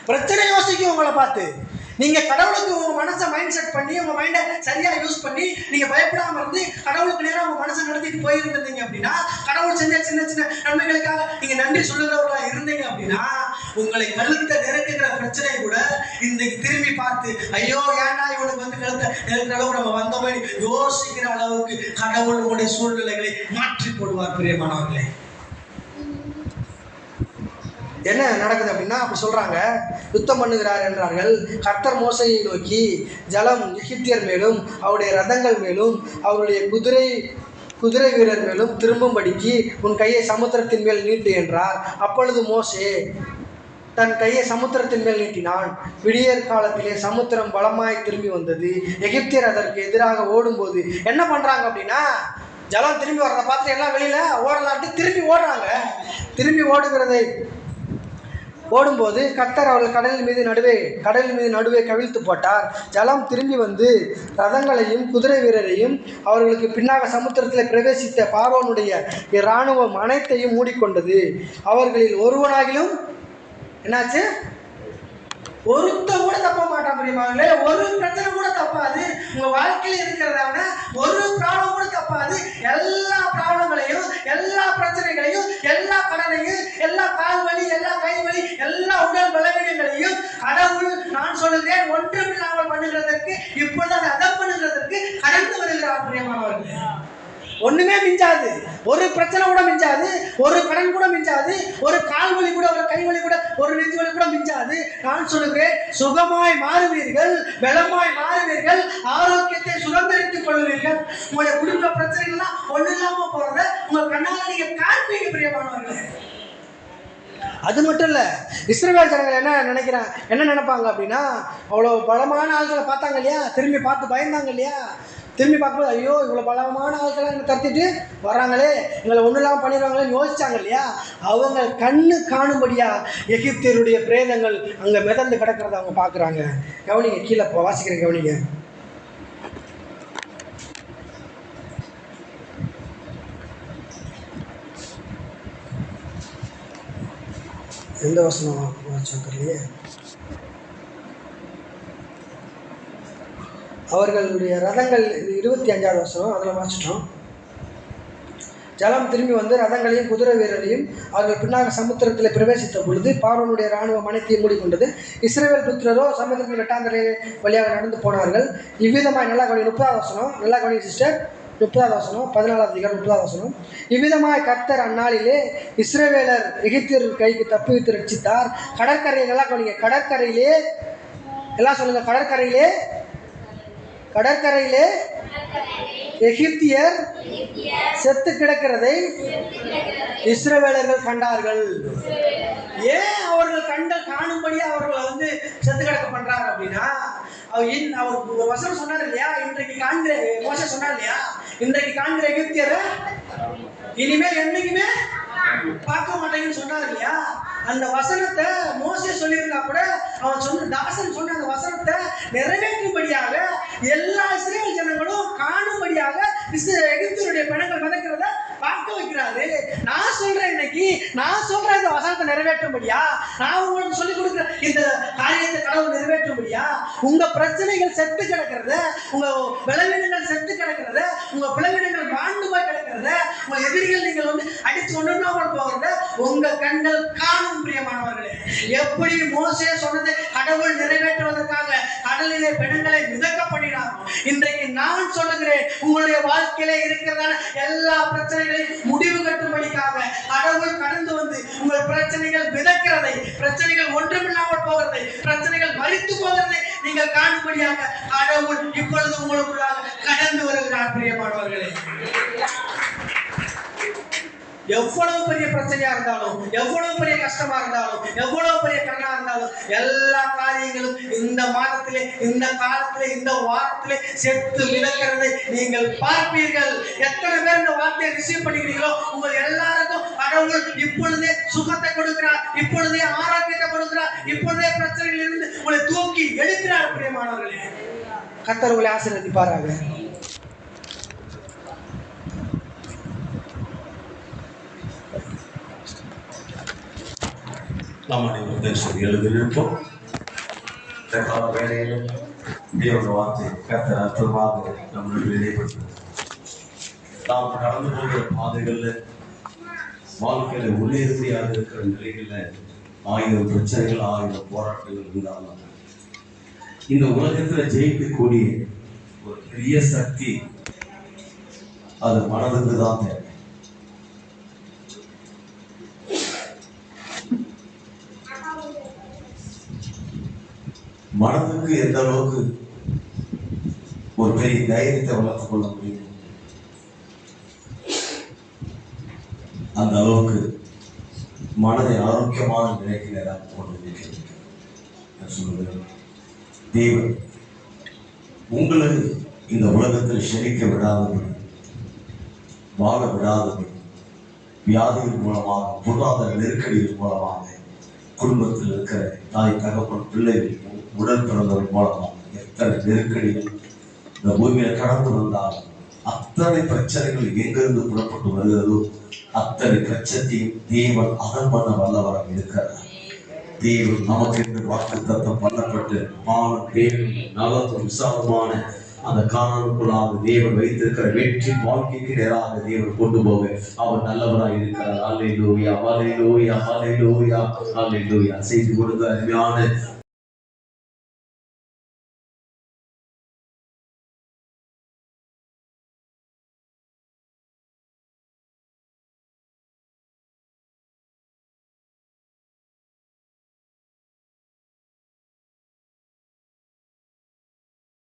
[SPEAKER 1] பிரச்சனை யோசிக்கும் உங்களை பார்த்து. நீங்க கடவுளுக்கு உங்க மனசை மைண்ட் செட் பண்ணி, உங்க மைண்டை சரியா யூஸ் பண்ணி, நீங்க பயப்படாம இருந்து கடவுளுக்கு நேரம் உங்க மனசை நடத்திட்டு போயிருந்தீங்க அப்படின்னா, கடவுள் செஞ்ச சின்ன சின்ன நன்மைகளுக்காக நீங்க நன்றி சொல்லுகிறவர்களா இருந்தீங்க அப்படின்னா, உங்களை கழுத்தை நெருக்குகிற பிரச்சனை கூட இன்றைக்கு திரும்பி பார்த்து ஐயோ ஏன்டா இவனுக்கு வந்து கழுத்தை நெருக்கிற அளவுக்கு நம்ம வந்த மாதிரி யோசிக்கிற அளவுக்கு கடவுள் உங்களுடைய சூழ்நிலைகளை மாற்றி போடுவார். பிரியமானவர்களே, என்ன நடக்குது அப்படின்னா, அப்படி சொல்றாங்க, யுத்தம் பண்ணுகிறார் என்றார்கள். கர்த்தர் மோசையை நோக்கி, ஜலம் எகிப்தியர் மேலும் அவருடைய ரதங்கள் மேலும் அவருடைய குதிரை வீரர் மேலும் திரும்பும்படிக்கு உன் கையை சமுத்திரத்தின் மேல் நீட்டு என்றார். அப்பொழுது மோசே தன் கையை சமுத்திரத்தின் மேல் நீட்டினான். விடியற் காலத்திலே சமுத்திரம் பலமாய் திரும்பி வந்தது. எகிப்தியர் அதற்கு எதிராக ஓடும்போது என்ன பண்றாங்க அப்படின்னா, ஜலம் திரும்பி வர்றதை பார்த்துட்டு எல்லாம் வெளியில ஓடலான்ட்டு திரும்பி ஓடுறாங்க. திரும்பி ஓடும்போது கர்த்தர் அவர்கள் கடலின் மீது நடுவே கவிழ்த்து போட்டார். ஜலம் திரும்பி வந்து ரதங்களையும் குதிரை வீரரையும் அவர்களுக்கு பின்னாக சமுத்திரத்தில் பிரவேசித்த பார்வோனுடைய இராணுவம் அனைத்தையும் மூடிக்கொண்டது. அவர்களில் ஒருவனாகிலும் என்னாச்சு, ஒருத்த கூட தப்ப மாட்டான். பிரியமானவர்களே, ஒரு பிரச்சனை கூட தப்பாது. உங்க வாழ்க்கையில் இருக்கிறதான ஒரு ப்ராப்ளம் கூட தப்பாது. எல்லா ப்ராப்ளங்களையும், எல்லா பிரச்சனைகளையும், எல்லா கடனையும், எல்லா கால் வலி, எல்லா கை வலி, எல்லா உடல் பலவீனங்களையும் கடவுள், நான் சொல்லுகிறேன், ஒன்றுமில்லாமல் பண்ணுகிறதற்கு, இப்பொழுது அதை அதம் பண்ணுகிறதற்கு கடந்து வருகிறார். பிரியமானவர்களே, ஒண்ணுமே மிஞ்சாது, ஒரு பிரச்சனை கூட மிஞ்சாது, ஒரு கடன் கூட மிஞ்சாது, ஒரு கால் வலி கூட, ஒரு கை வலி கூட, ஒரு நெஞ்சு வலி கூட மிஞ்சாது. நான் சொல்லுகிறேன், சுகமாய் மாறுவீர்கள், பலமாய் மாறுவீர்கள், ஆரோக்கியத்தை சுதந்திரித்துக் கொள்வீர்கள். உங்களுடைய குடும்ப பிரச்சனைகள்லாம் ஒண்ணு இல்லாம போறத உங்க கண்ணால நீங்க காண்பீங்க. பிரியமானவர்களே, அது மட்டும் இல்ல, இஸ்ரவேல் ஜனங்கள் என்ன நினைப்பாங்க அப்படின்னா, அவ்வளவு பலமான ஆள்களை பார்த்தாங்க இல்லையா, திரும்பி பார்த்து பயந்தாங்க இல்லையா, திரும்பி பார்க்கும்போது ஐயோ இவ்வளோ பலமான ஆட்களை எங்களை தத்திட்டு வர்றாங்களே, எங்களை ஒன்றும் இல்லாமல் பண்ணிடுவாங்களேன்னு யோசிச்சாங்க இல்லையா, அவங்க கண்ணு காணும்படியா எகிப்தியருடைய பிரேதங்கள் அங்கே மிதந்து கிடக்கிறத அவங்க பார்க்குறாங்க. கவனிங்க, கீழே வாசிக்கிறேன், கவனிங்க. எந்த வசனம் வாசிச்சோம் தெரியலையே. அவர்களுடைய ரதங்கள் 25வது வசனம் அதில் வாசிச்சிட்டோம். ஜலம் திரும்பி வந்து ரதங்களையும் குதிரை வீரரையும் அவர்கள் பின்னாக சமுத்திரத்தில் பிரவேசித்த பொழுது பார்வோனுடைய இராணுவம் அனைத்தையும் மூடிக்கொண்டது. இஸ்ரவேல் புத்திரரோ சமுத்திரத்தின் வெட்டாந்தரை வழியாக நடந்து போனார்கள். இவ்விதமாய் நல்லா கவனி 30வது வசனம், நல்லா கவனி சிஸ்டர். 30வது வசனம் 14வது அதிகாரம் 30வது வசனம். இவ்விதமாய் கர்த்தர் அந்நாளிலே இஸ்ரவேலர் எகிப்தியர் கைக்கு தப்புவித்து ரட்சித்தார். கடற்கரை நல்லா கவனிங்க, கடற்கரையிலே எல்லாம் சொல்லுங்க, கடற்கரையிலே கடற்கரையிலே எகிப்தியர் செத்து கிடக்கிறதை இஸ்ரவேலர்கள் கண்டார்கள். ஏன் அவர்கள் காணும்படியா அவர்களை வந்து செத்து கிடக்க பண்றாங்க அப்படின்னா, அவர் ஒரு வசனம் சொன்னார் இல்லையா, இன்றைக்கு காண்கிற மோசே சொன்னார் இல்லையா, இன்றைக்கு காண்கிற எகிப்தியரை இனிமேல் என்னைக்குமே பார்க்க மாட்டேங்கன்னு சொன்னார் இல்லையா. அந்த வசனத்தை மோசே சொல்லியிருந்தா கூட அவன் சொன்ன தாசன் சொன்ன அந்த வசனத்தை நிறைவேற்றும்படியாக எல்லா இஸ்ரவேல் ஜனங்களும் காணும்படியாக எகிப்தியருடைய பிணங்கள் மிதக்கிறத பார்க்க வைக்கிறாரு. நான் சொல்றேன், இன்னைக்கு நான் சொல்றேன் இந்த வசனத்தை நிறைவேற்றும்படியா, நான் உங்களுக்கு சொல்லிக் கொடுக்குற இந்த காரியத்தை கடவுள் நிறைவேற்றும்படியா. உங்க பிரச்சனைகள் செத்து கிடக்கிறத, உங்க பலவீனங்கள் செத்து கிடக்கிறத, உங்க பலவீனங்கள் வாழ்ந்து போய் கிடக்கிறத, உங்க எதிரிகள் நீங்கள் வந்து அடிச்சு ஒண்ணு போகிறத உங்க கண்கள் காணும். பிரியமானவர்களே, எப்படி மோசே சொன்னது கடவுள் நிறைவேற்றுவதற்காக கடலிலே பிணங்களை மிதக்க பண்ணினார், இன்றைக்கு நான் சொல்லுகிறேன் உங்களுடைய வாழ்க்கையில இருக்கிறதான எல்லா பிரச்சனைகளையும் முடிவு கட்டும்படிக்காக கடவுள் கடந்து வந்து உங்கள் பிரச்சனைகள் மிதக்கிறதை, பிரச்சனைகள் ஒன்றுமில்லாமல் போகிறதை, பிரச்சனைகள் மறித்து போகிறதை நீங்கள் காணும்படியாக கடவுள் இப்பொழுது உங்களுக்குள்ளாக கடந்து வருகிறார். பிரியமானவர்களே, எவ்வளவு பெரிய பிரச்சனையா இருந்தாலும், எவ்வளவு பெரிய கஷ்டமா இருந்தாலும், எவ்வளவு பெரிய கடனா இருந்தாலும், எல்லா காரியங்களும் இந்த மாதத்திலே, இந்த காலத்திலே, இந்த வாரத்திலே செத்து மிதக்கிறதை நீங்கள் பார்ப்பீர்கள். எத்தனை பேர் இந்த வார்த்தையை ரிசீவ் பண்ணிக்கிறீங்களோ உங்கள் எல்லாருக்கும் கடவுள் இப்பொழுதே சுகத்தை கொடுக்கிறார், இப்பொழுதே ஆரோக்கியத்தை கொடுக்கிறார், இப்பொழுதே பிரச்சனைகள் இருந்து உங்களை தூக்கி எடுக்கிறார். பிரியமானவர்களே, கர்த்தர் உங்களை ஆசீர்வதிப்பாராக.
[SPEAKER 3] நாம் அனைவரும் சொல்லி எழுதியிருப்போம். இந்த கால வேலையிலும் தேவனுடைய வார்த்தை கர்த்தர் அற்புதமாக நம்மளுக்கு வெளிப்படுத்தும். நாம் கடந்து போகிற பாதைகள்ல, வாழ்க்கையில முன்னேற முடியாது இருக்கிற நிலைகள்ல 1000 பிரச்சனைகள், 1000 போராட்டங்கள் இருந்தாலும் இந்த உலகத்துல ஜெயிக்கக்கூடிய ஒரு பெரிய சக்தி அது மனதுக்கு தான் தேவை. மனதுக்கு எந்த அளவுக்கு ஒரு பெரிய தைரியத்தை வளர்த்துக் கொள்ள முடியும், அந்த அளவுக்கு மனதை ஆரோக்கியமான நிலைக்கு நேரம் கொண்டு சொல்லுகிறேன். தேவன் உங்களுக்கு இந்த உலகத்தில் செழிக்க விடாதபடி, வாழ விடாதபடி, வியாதிகள் மூலமாக, பொருளாதார நெருக்கடிகள் மூலமாக, குடும்பத்தில் இருக்கிற தாய் தகப்பன் பிள்ளைகள் உடல் பிறந்தவர் மூலமாக எத்தனை நெருக்கடிகள் இந்த பூமியில கடந்து வந்தால் அத்தனை பிரச்சனைகள் எங்கிருந்து புறப்பட்டு வருகிறதோ அத்தனை பிரச்சனையும் தேவன் அதன் பண்ண வல்லவராக இருக்கிறார். தேவன் நமக்கு என்று வாக்குத்தத்தம் பண்ணப்பட்டு பாலும் தேவன் நலத்தும் விசாலமான அந்த காணலுக்குள்ளாக தேவன் வைத்திருக்கிற வெற்றி வாழ்க்கைக்கு நேராக தேவன் கொண்டு போக அவர் நல்லவராக இருக்கிறார். அல்லேலூயா, அல்லேலூயா, அல்லேலூயா, அல்லேலூயா. செய்து கொடுத்த அருமையான